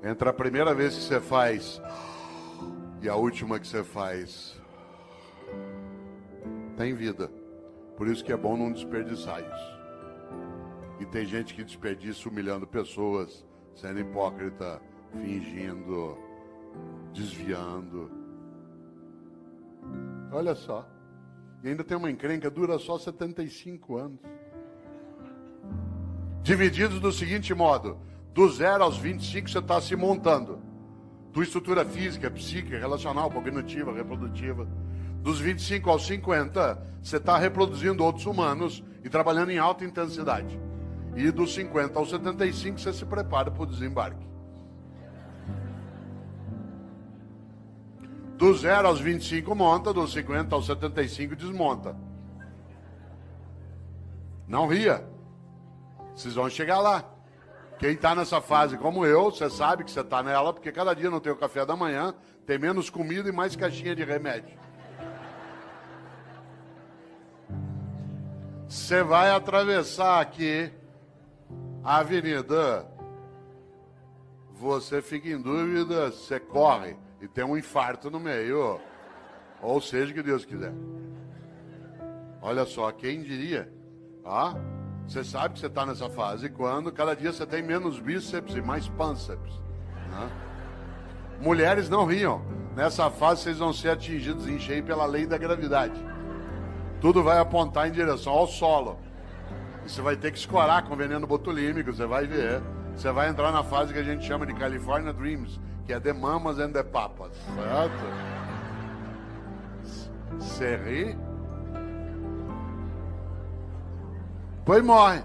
Entre a primeira vez que você faz e a última que você faz, tem vida. Por isso que é bom não desperdiçar isso. E tem gente que desperdiça humilhando pessoas, sendo hipócrita, fingindo, desviando. Olha só. E ainda tem uma encrenca, dura só 75 anos. Divididos do seguinte modo: do 0 aos 25 você está se montando. Tua estrutura física, psíquica, relacional, cognitiva, reprodutiva. Dos 25 aos 50, você está reproduzindo outros humanos e trabalhando em alta intensidade. E dos 50 aos 75, você se prepara para o desembarque. Do 0 aos 25 monta, dos 50 aos 75 desmonta. Não ria. Vocês vão chegar lá. Quem está nessa fase como eu, você sabe que você está nela, porque cada dia não tem o café da manhã, tem menos comida e mais caixinha de remédio. Você vai atravessar aqui a avenida, você fica em dúvida, você corre e tem um infarto no meio, ou seja, o que Deus quiser. Olha só, quem diria? Você sabe que você está nessa fase quando cada dia você tem menos bíceps e mais pânceps, né? Mulheres não riam. Nessa fase vocês vão ser atingidos em cheio pela lei da gravidade. Tudo vai apontar em direção ao solo. E você vai ter que escorar com veneno botulínico, você vai ver. Você vai entrar na fase que a gente chama de California Dreams, que é The Mamas and the Papas, certo? Você ri? Pois morre.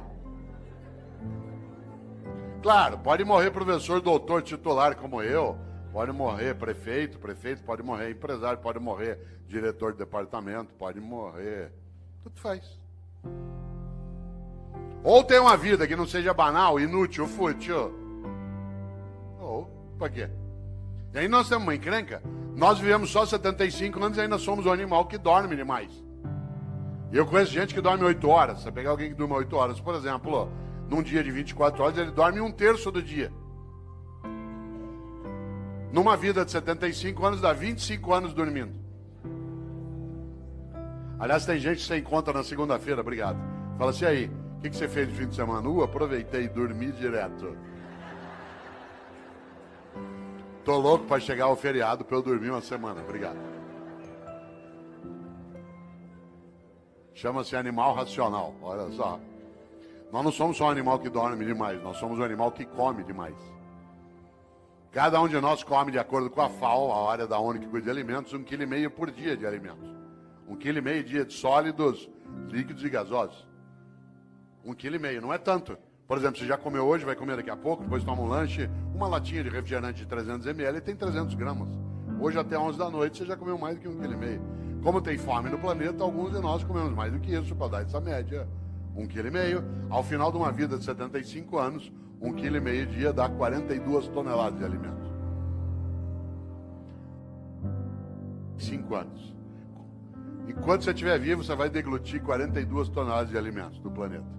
Claro, pode morrer professor, doutor, titular como eu. Pode morrer prefeito pode morrer empresário, pode morrer diretor de departamento, pode morrer. Tudo faz. Ou tem uma vida que não seja banal, inútil, fútil. Ou, pra quê? E aí nós temos uma encrenca. Nós vivemos só 75 anos e ainda somos um animal que dorme demais. E eu conheço gente que dorme 8 horas. Você pegar alguém que dorme 8 horas, por exemplo, num dia de 24 horas, ele dorme 1/3 do dia. Numa vida de 75 anos, dá 25 anos dormindo. Aliás, tem gente que você encontra na segunda-feira, obrigado. Fala assim, aí, o que você fez no fim de semana? Aproveitei e dormi direto. Tô louco para chegar ao feriado para eu dormir uma semana, obrigado. Chama-se animal racional, olha só. Nós não somos só um animal que dorme demais, nós somos um animal que come demais. Cada um de nós come, de acordo com a FAO, a área da ONU que cuida de alimentos, 1,5 kg por dia de alimentos. 1,5 kg dia de sólidos, líquidos e gasosos. 1,5 kg, não é tanto. Por exemplo, você já comeu hoje, vai comer daqui a pouco, depois toma um lanche, uma latinha de refrigerante de 300 ml tem 300 gramas. Hoje até 11 da noite você já comeu mais do que 1,5 kg. Como tem fome no planeta, alguns de nós comemos mais do que isso, para dar essa média. 1,5 kg. Ao final de uma vida de 75 anos, 1,5 kg dia dá 42 toneladas de alimento. 5 anos. Enquanto você estiver vivo, você vai deglutir 42 toneladas de alimentos do planeta.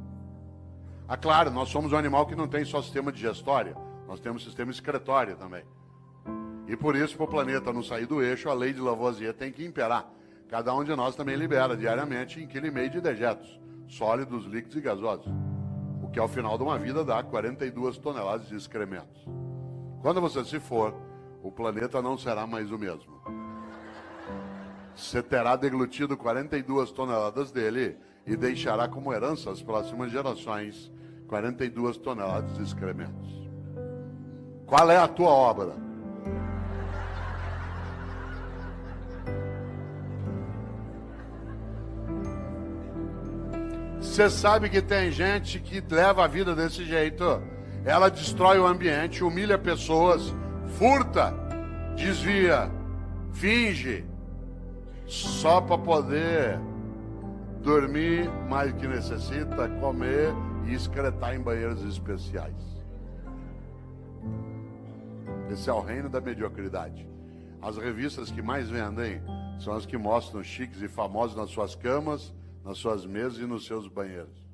Claro, nós somos um animal que não tem só sistema digestório, nós temos sistema excretório também. E por isso, para o planeta não sair do eixo, a lei de Lavoisier tem que imperar. Cada um de nós também libera diariamente 1,5 kg de dejetos, sólidos, líquidos e gasosos. O que ao final de uma vida dá 42 toneladas de excrementos. Quando você se for, o planeta não será mais o mesmo. Você terá deglutido 42 toneladas dele e deixará como herança às próximas gerações 42 toneladas de excrementos. Qual é a tua obra? Você sabe que tem gente que leva a vida desse jeito. Ela destrói o ambiente, humilha pessoas, furta, desvia, finge, só para poder dormir mais do que necessita, comer e excretar em banheiros especiais. Esse é o reino da mediocridade. As revistas que mais vendem são as que mostram chiques e famosos nas suas camas, nas suas mesas e nos seus banheiros.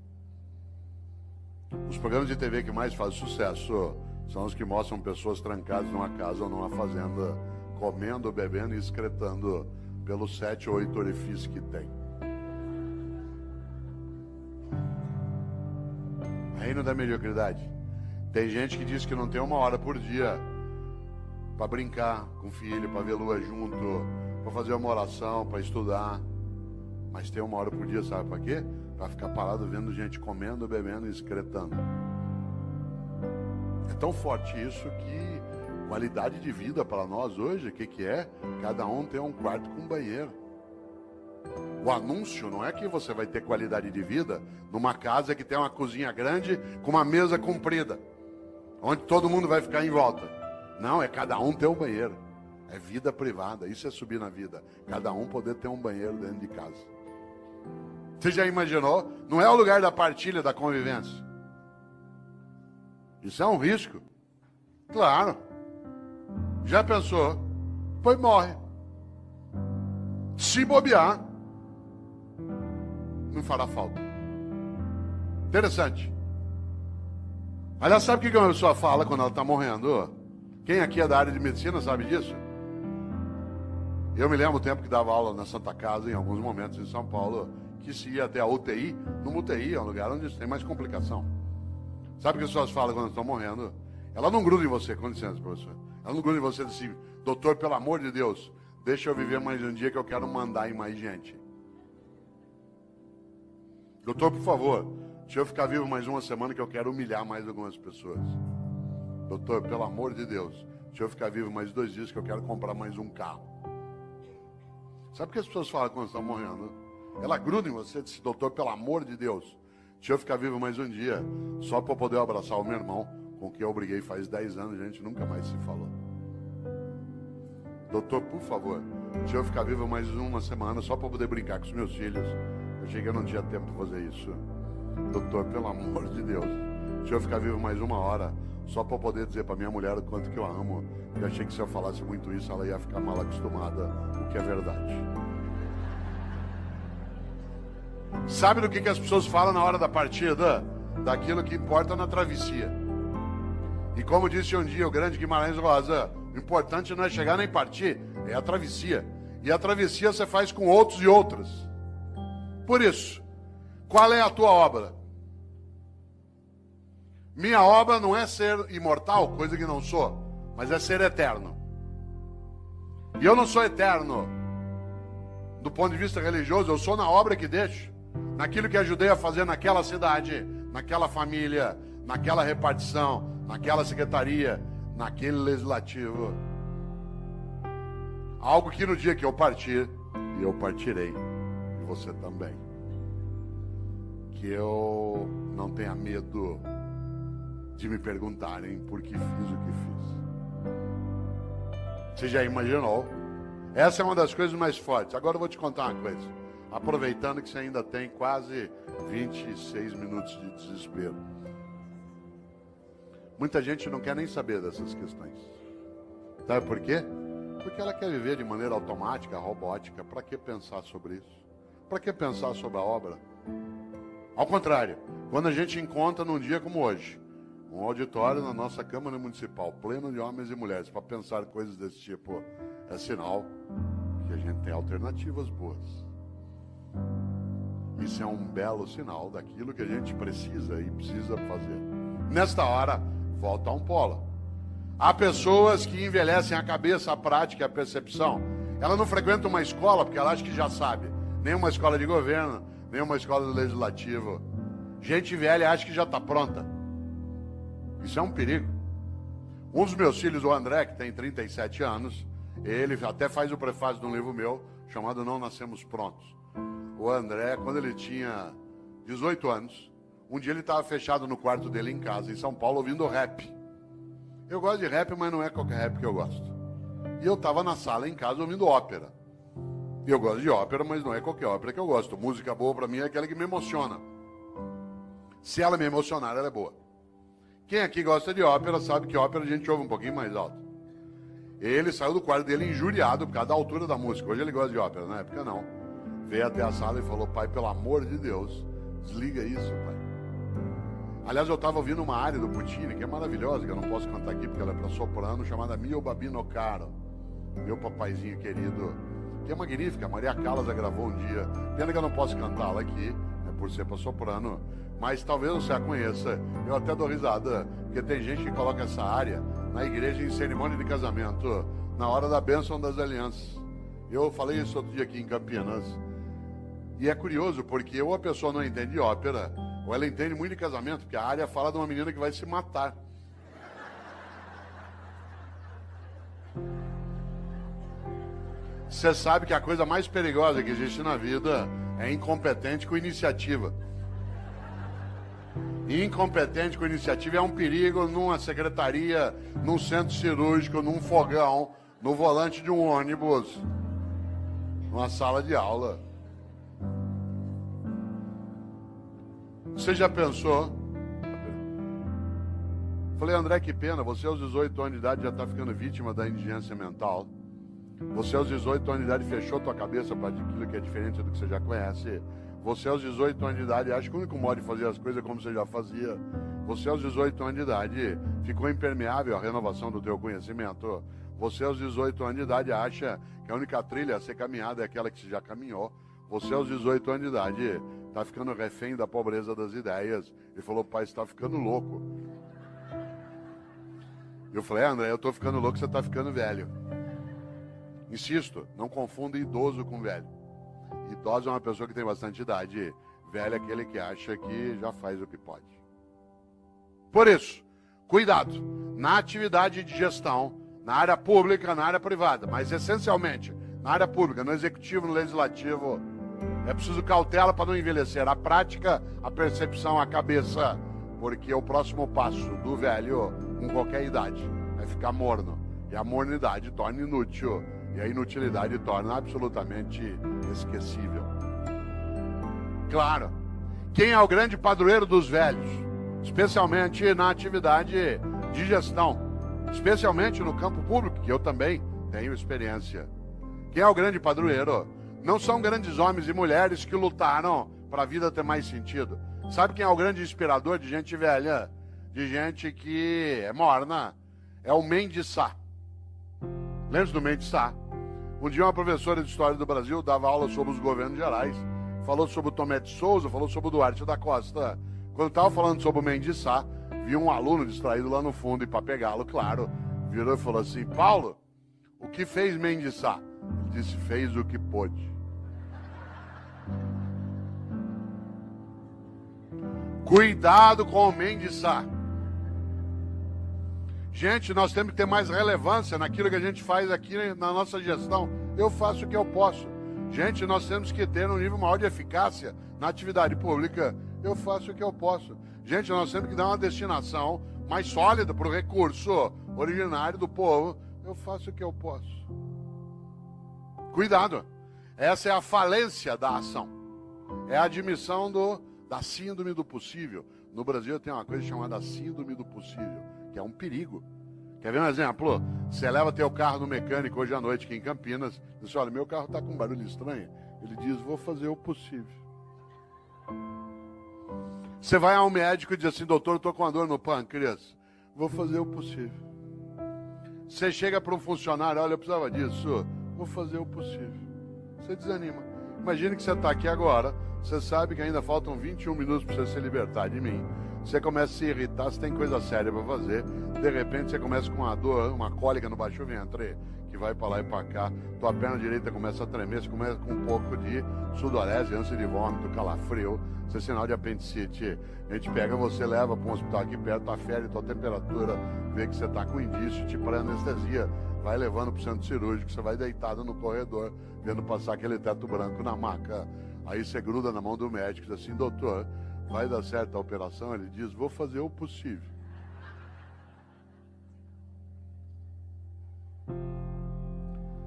Os programas de TV que mais fazem sucesso são os que mostram pessoas trancadas numa casa ou numa fazenda, comendo, bebendo e excretando pelos 7 ou 8 orifícios que tem. Reino da mediocridade. Tem gente que diz que não tem 1 hora por dia para brincar com o filho, para ver lua junto, para fazer uma oração, para estudar. Mas tem 1 hora por dia, sabe para quê? Para ficar parado vendo gente comendo, bebendo e excretando. É tão forte isso que qualidade de vida para nós hoje, o que é? Cada um tem um quarto com banheiro. O anúncio não é que você vai ter qualidade de vida numa casa que tem uma cozinha grande com uma mesa comprida, onde todo mundo vai ficar em volta. Não, é cada um ter um banheiro. É vida privada, isso é subir na vida. Cada um poder ter um banheiro dentro de casa. Você já imaginou? Não é o lugar da partilha, da convivência. Isso é um risco. Claro. Já pensou? Pois morre. Se bobear, não fará falta. Interessante. Aliás, sabe o que uma pessoa fala quando ela está morrendo? Quem aqui é da área de medicina sabe disso? Eu me lembro o tempo que dava aula na Santa Casa, em alguns momentos em São Paulo, que se ia até a UTI. No UTI é um lugar onde tem mais complicação. Sabe o que as pessoas falam quando estão morrendo? Ela não gruda em você, com licença, professor. Ela não gruda em você e diz assim: doutor, pelo amor de Deus, deixa eu viver mais um dia que eu quero mandar em mais gente. Doutor, por favor, deixa eu ficar vivo mais 1 semana que eu quero humilhar mais algumas pessoas. Doutor, pelo amor de Deus, deixa eu ficar vivo mais 2 dias que eu quero comprar mais um carro. Sabe o que as pessoas falam quando estão morrendo? Ela gruda em você e diz: doutor, pelo amor de Deus, deixa eu ficar vivo mais um dia, só para eu poder abraçar o meu irmão, com quem eu briguei faz 10 anos, a gente nunca mais se falou. Doutor, por favor, deixa eu ficar vivo mais 1 semana, só para poder brincar com os meus filhos. Eu cheguei, eu não tinha tempo para fazer isso. Doutor, pelo amor de Deus, deixa eu ficar vivo mais 1 hora, só para poder dizer para minha mulher o quanto que eu amo. Eu achei que se eu falasse muito isso, ela ia ficar mal acostumada, o que é verdade. Sabe do que as pessoas falam na hora da partida? Daquilo que importa na travessia. E como disse um dia o grande Guimarães Rosa, o importante não é chegar nem partir, é a travessia. E a travessia você faz com outros e outras. Por isso, qual é a tua obra? Minha obra não é ser imortal, coisa que não sou, mas é ser eterno. E eu não sou eterno do ponto de vista religioso, eu sou na obra que deixo, naquilo que ajudei a fazer naquela cidade, naquela família, naquela repartição, naquela secretaria, naquele legislativo. Algo que no dia que eu partir, e eu partirei, e você também, que eu não tenha medo de me perguntarem por que fiz o que fiz. Você já imaginou? Essa é uma das coisas mais fortes. Agora eu vou te contar uma coisa, aproveitando que você ainda tem quase 26 minutos de desespero. Muita gente não quer nem saber dessas questões. Sabe por quê? Porque ela quer viver de maneira automática, robótica. Para que pensar sobre isso? Para que pensar sobre a obra? Ao contrário, quando a gente encontra num dia como hoje, um auditório na nossa Câmara Municipal, pleno de homens e mulheres, para pensar coisas desse tipo, é sinal que a gente tem alternativas boas. Isso é um belo sinal daquilo que a gente precisa e precisa fazer. Nesta hora, volta a um polo. Há pessoas que envelhecem a cabeça, a prática, a percepção. Ela não frequenta uma escola porque ela acha que já sabe. Nem uma escola de governo, nem uma escola do legislativo. Gente velha acha que já está pronta. Isso é um perigo. Um dos meus filhos, o André, que tem 37 anos, ele até faz o prefácio de um livro meu, chamado Não Nascemos Prontos. O André, quando ele tinha 18 anos, um dia ele estava fechado no quarto dele em casa, em São Paulo, ouvindo rap. Eu gosto de rap, mas não é qualquer rap que eu gosto. E eu estava na sala em casa ouvindo ópera. E eu gosto de ópera, mas não é qualquer ópera que eu gosto. Música boa para mim é aquela que me emociona. Se ela me emocionar, ela é boa. Quem aqui gosta de ópera sabe que ópera a gente ouve um pouquinho mais alto. Ele saiu do quarto dele injuriado por causa da altura da música. Hoje ele gosta de ópera, na época não. Veio até a sala e falou: pai, pelo amor de Deus, desliga isso, pai. Aliás, eu estava ouvindo uma área do Puccini, que é maravilhosa, que eu não posso cantar aqui porque ela é para soprano, chamada Mio Babino Caro, meu papaizinho querido, que é magnífica. A Maria Callas a gravou um dia. Pena que eu não posso cantá-la aqui, né, por ser para soprano, mas talvez você a conheça. Eu até dou risada, porque tem gente que coloca essa área na igreja em cerimônia de casamento, na hora da bênção das alianças. Eu falei isso outro dia aqui em Campinas. E é curioso, porque ou a pessoa não entende ópera, ou ela entende muito de casamento, porque a área fala de uma menina que vai se matar. Você sabe que a coisa mais perigosa que existe na vida é incompetente com iniciativa. Incompetente com iniciativa é um perigo numa secretaria, num centro cirúrgico, num fogão, no volante de um ônibus, numa sala de aula. Você já pensou? Falei, André, que pena, você aos 18 anos de idade já está ficando vítima da indigência mental. Você aos 18 anos de idade fechou tua cabeça para aquilo que é diferente do que você já conhece. Você aos 18 anos de idade acha que o único modo de fazer as coisas é como você já fazia. Você aos 18 anos de idade ficou impermeável à renovação do teu conhecimento. Você aos 18 anos de idade acha que a única trilha a ser caminhada é aquela que você já caminhou. Você aos 18 anos de idade está ficando refém da pobreza das ideias. Ele falou, pai, você está ficando louco. Eu falei, André, eu estou ficando louco, você está ficando velho. Insisto, não confunda idoso com velho. Idoso é uma pessoa que tem bastante idade. Velho é aquele que acha que já faz o que pode. Por isso, cuidado na atividade de gestão, na área pública, na área privada, mas essencialmente na área pública, no executivo, no legislativo. É preciso cautela para não envelhecer. A prática, a percepção, a cabeça, porque o próximo passo do velho, com qualquer idade, é ficar morno. E a mornidade torna inútil. E a inutilidade torna absolutamente esquecível. Claro, quem é o grande padroeiro dos velhos? Especialmente na atividade de gestão. Especialmente no campo público, que eu também tenho experiência. Quem é o grande padroeiro? Não são grandes homens e mulheres que lutaram para a vida ter mais sentido. Sabe quem é o grande inspirador de gente velha? De gente que é morna? É o Mendes Sá. Lembra do Mendes Sá? Um dia uma professora de História do Brasil dava aula sobre os governos gerais. Falou sobre o Tomé de Souza, falou sobre o Duarte da Costa. Quando estava falando sobre o Mendes Sá, viu um aluno distraído lá no fundo e para pegá-lo, claro, virou e falou assim, Paulo, o que fez Mendes Sá? Ele disse, fez o que pôde. Cuidado com o Mendes Sá. Gente, nós temos que ter mais relevância naquilo que a gente faz aqui na nossa gestão. Eu faço o que eu posso. Gente, nós temos que ter um nível maior de eficácia na atividade pública. Eu faço o que eu posso. Gente, nós temos que dar uma destinação mais sólida para o recurso originário do povo. Eu faço o que eu posso. Cuidado. Essa é a falência da ação. É a admissão da síndrome do possível. No Brasil tem uma coisa chamada síndrome do possível, que é um perigo. Quer ver um exemplo? Você leva teu carro no mecânico hoje à noite aqui em Campinas, e diz, olha, meu carro está com um barulho estranho. Ele diz, vou fazer o possível. Você vai a um médico e diz assim, doutor, eu estou com uma dor no pâncreas. Vou fazer o possível. Você chega para um funcionário, olha, eu precisava disso. Vou fazer o possível. Você desanima. Imagine que você está aqui agora, você sabe que ainda faltam 21 minutos para você se libertar de mim. Você começa a se irritar, você tem coisa séria para fazer. De repente você começa com uma dor, uma cólica no baixo ventre, que vai para lá e para cá. Tua perna direita começa a tremer, você começa com um pouco de sudorese, ânsia de vômito, calafrio. Isso é sinal de apendicite. A gente pega você, leva para um hospital aqui perto, afere tua temperatura, vê que você está com indício, te para anestesia. Vai levando para o centro cirúrgico, você vai deitado no corredor, vendo passar aquele teto branco na maca. Aí você gruda na mão do médico e diz assim, doutor, vai dar certo a operação? Ele diz, vou fazer o possível.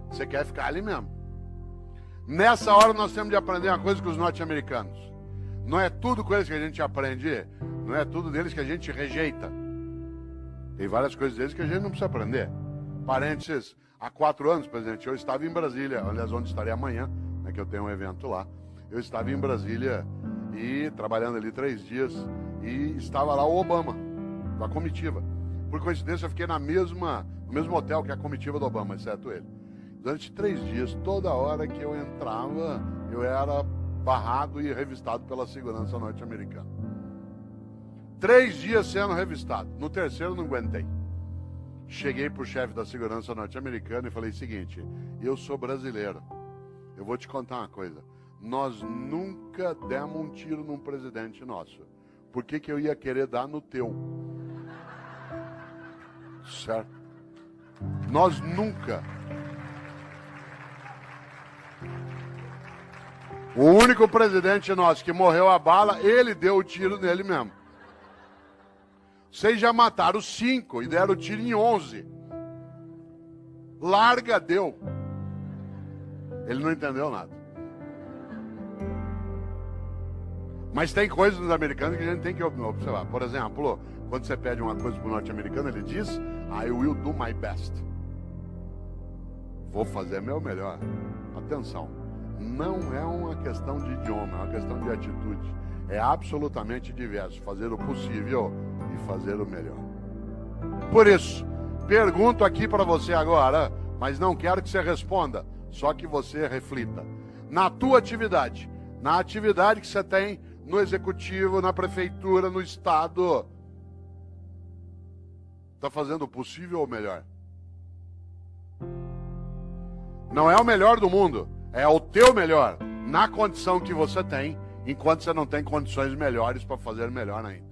Você quer ficar ali mesmo. Nessa hora nós temos de aprender uma coisa com os norte-americanos. Não é tudo com eles que a gente aprende, não é tudo deles que a gente rejeita. Tem várias coisas deles que a gente não precisa aprender. Parênteses, há 4 anos, presidente, eu estava em Brasília, aliás, onde estarei amanhã, né, que eu tenho um evento lá. Eu estava em Brasília e trabalhando ali 3 dias, e estava lá o Obama, com a comitiva. Por coincidência, eu fiquei no mesmo hotel que a comitiva do Obama, exceto ele. Durante 3 dias, toda hora que eu entrava, eu era barrado e revistado pela segurança norte-americana. 3 dias sendo revistado. No terceiro, não aguentei. Cheguei pro chefe da segurança norte-americana e falei o seguinte: eu sou brasileiro. Eu vou te contar uma coisa. Nós nunca demos um tiro num presidente nosso. Por que eu ia querer dar no teu? Certo? Nós nunca. O único presidente nosso que morreu a bala, ele deu o tiro nele mesmo. Vocês já mataram 5 e deram o tiro em 11. Larga, deu. Ele não entendeu nada. Mas tem coisas dos americanos que a gente tem que observar. Por exemplo, quando você pede uma coisa para o norte-americano, ele diz: I will do my best. Vou fazer meu melhor. Atenção, não é uma questão de idioma, é uma questão de atitude. É absolutamente diverso. Fazer o possível e fazer o melhor. Por isso, pergunto aqui para você agora, mas não quero que você responda, só que você reflita. Na tua atividade, na atividade que você tem no executivo, na prefeitura, no estado, está fazendo o possível ou o melhor? Não é o melhor do mundo, é o teu melhor, na condição que você tem, enquanto você não tem condições melhores para fazer melhor ainda.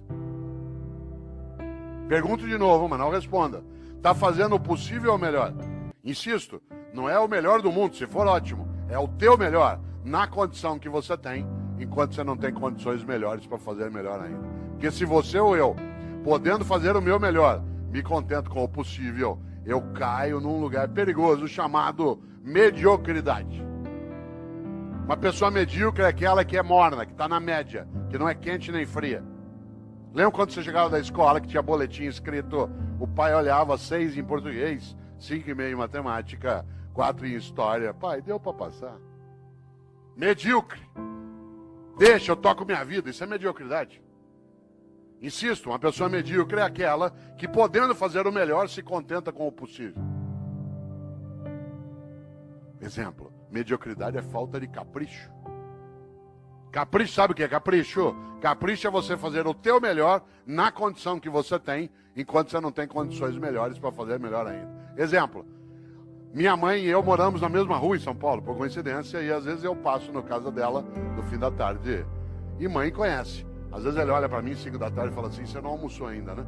Pergunto de novo, mas não responda. Está fazendo o possível ou o melhor? Insisto, não é o melhor do mundo, se for ótimo, é o teu melhor, na condição que você tem, enquanto você não tem condições melhores para fazer melhor ainda. Porque se você ou eu, podendo fazer o meu melhor, me contento com o possível, eu caio num lugar perigoso chamado mediocridade. Uma pessoa medíocre é aquela que é morna, que está na média, que não é quente nem fria. Lembra quando você chegava da escola que tinha boletim escrito, o pai olhava 6 em português, 5,5 em matemática, 4 em história. Pai, deu para passar. Medíocre. Deixa, eu toco minha vida. Isso é mediocridade. Insisto, uma pessoa medíocre é aquela que, podendo fazer o melhor, se contenta com o possível. Exemplo, mediocridade é falta de capricho. Capricho, sabe o que é capricho? Capricho é você fazer o teu melhor na condição que você tem, enquanto você não tem condições melhores para fazer melhor ainda. Exemplo, minha mãe e eu moramos na mesma rua em São Paulo, por coincidência, e às vezes eu passo na casa dela no fim da tarde. E mãe conhece. Às vezes ele olha para mim 5 da tarde e fala assim: você não almoçou ainda, né?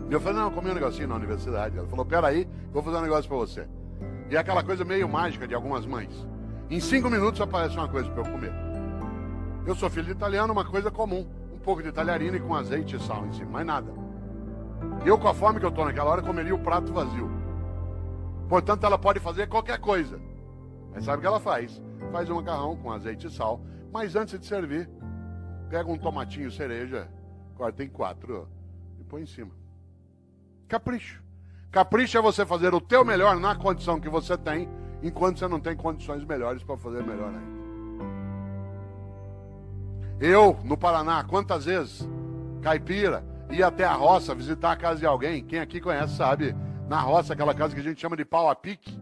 E eu falei: não, eu comi um negocinho na universidade. Ela falou: peraí, vou fazer um negócio para você. E é aquela coisa meio mágica de algumas mães. Em 5 minutos aparece uma coisa para eu comer. Eu sou filho de italiano, uma coisa comum. Um pouco de talharina com azeite e sal em cima, mais nada. Eu, com a fome que eu tô naquela hora, comeria o prato vazio. Portanto, ela pode fazer qualquer coisa. Mas sabe o que ela faz? Faz um macarrão com azeite e sal, mas antes de servir, pega um tomatinho cereja, corta em 4 e põe em cima. Capricho. Capricho é você fazer o teu melhor na condição que você tem, enquanto você não tem condições melhores para fazer melhor ainda. Eu, no Paraná, quantas vezes, caipira, ia até a roça visitar a casa de alguém. Quem aqui conhece sabe, na roça, aquela casa que a gente chama de pau a pique,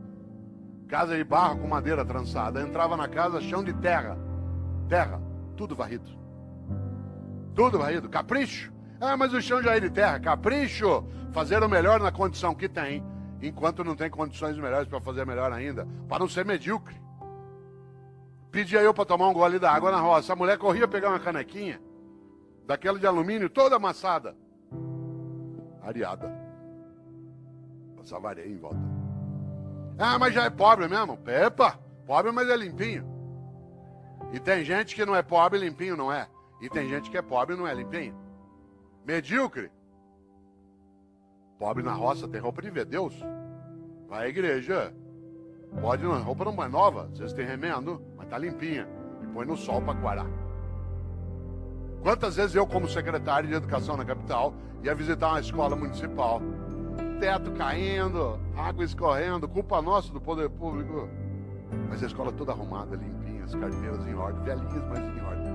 casa de barro com madeira trançada. Entrava na casa, chão de terra, tudo varrido. Tudo varrido, capricho. Ah, mas o chão já é de terra, capricho. Fazer o melhor na condição que tem, enquanto não tem condições melhores para fazer melhor ainda, para não ser medíocre. Pedia eu para tomar um gole da água na roça. A mulher corria pegar uma canequinha, daquela de alumínio, toda amassada, areada. Passava areia em volta. Ah, mas já é pobre mesmo. Epa, pobre, mas é limpinho. E tem gente que não é pobre, limpinho não é. E tem gente que é pobre e não é limpinho. Medíocre. Pobre na roça tem roupa de ver Deus. Vai à igreja. Pode, a roupa não é nova, às vezes tem remendo, mas tá limpinha. E põe no sol para coarar. Quantas vezes eu, como secretário de educação na capital, ia visitar uma escola municipal, teto caindo, água escorrendo, culpa nossa do poder público. Mas a escola toda arrumada, limpinha, as carteiras em ordem, velhinhas, mas em ordem.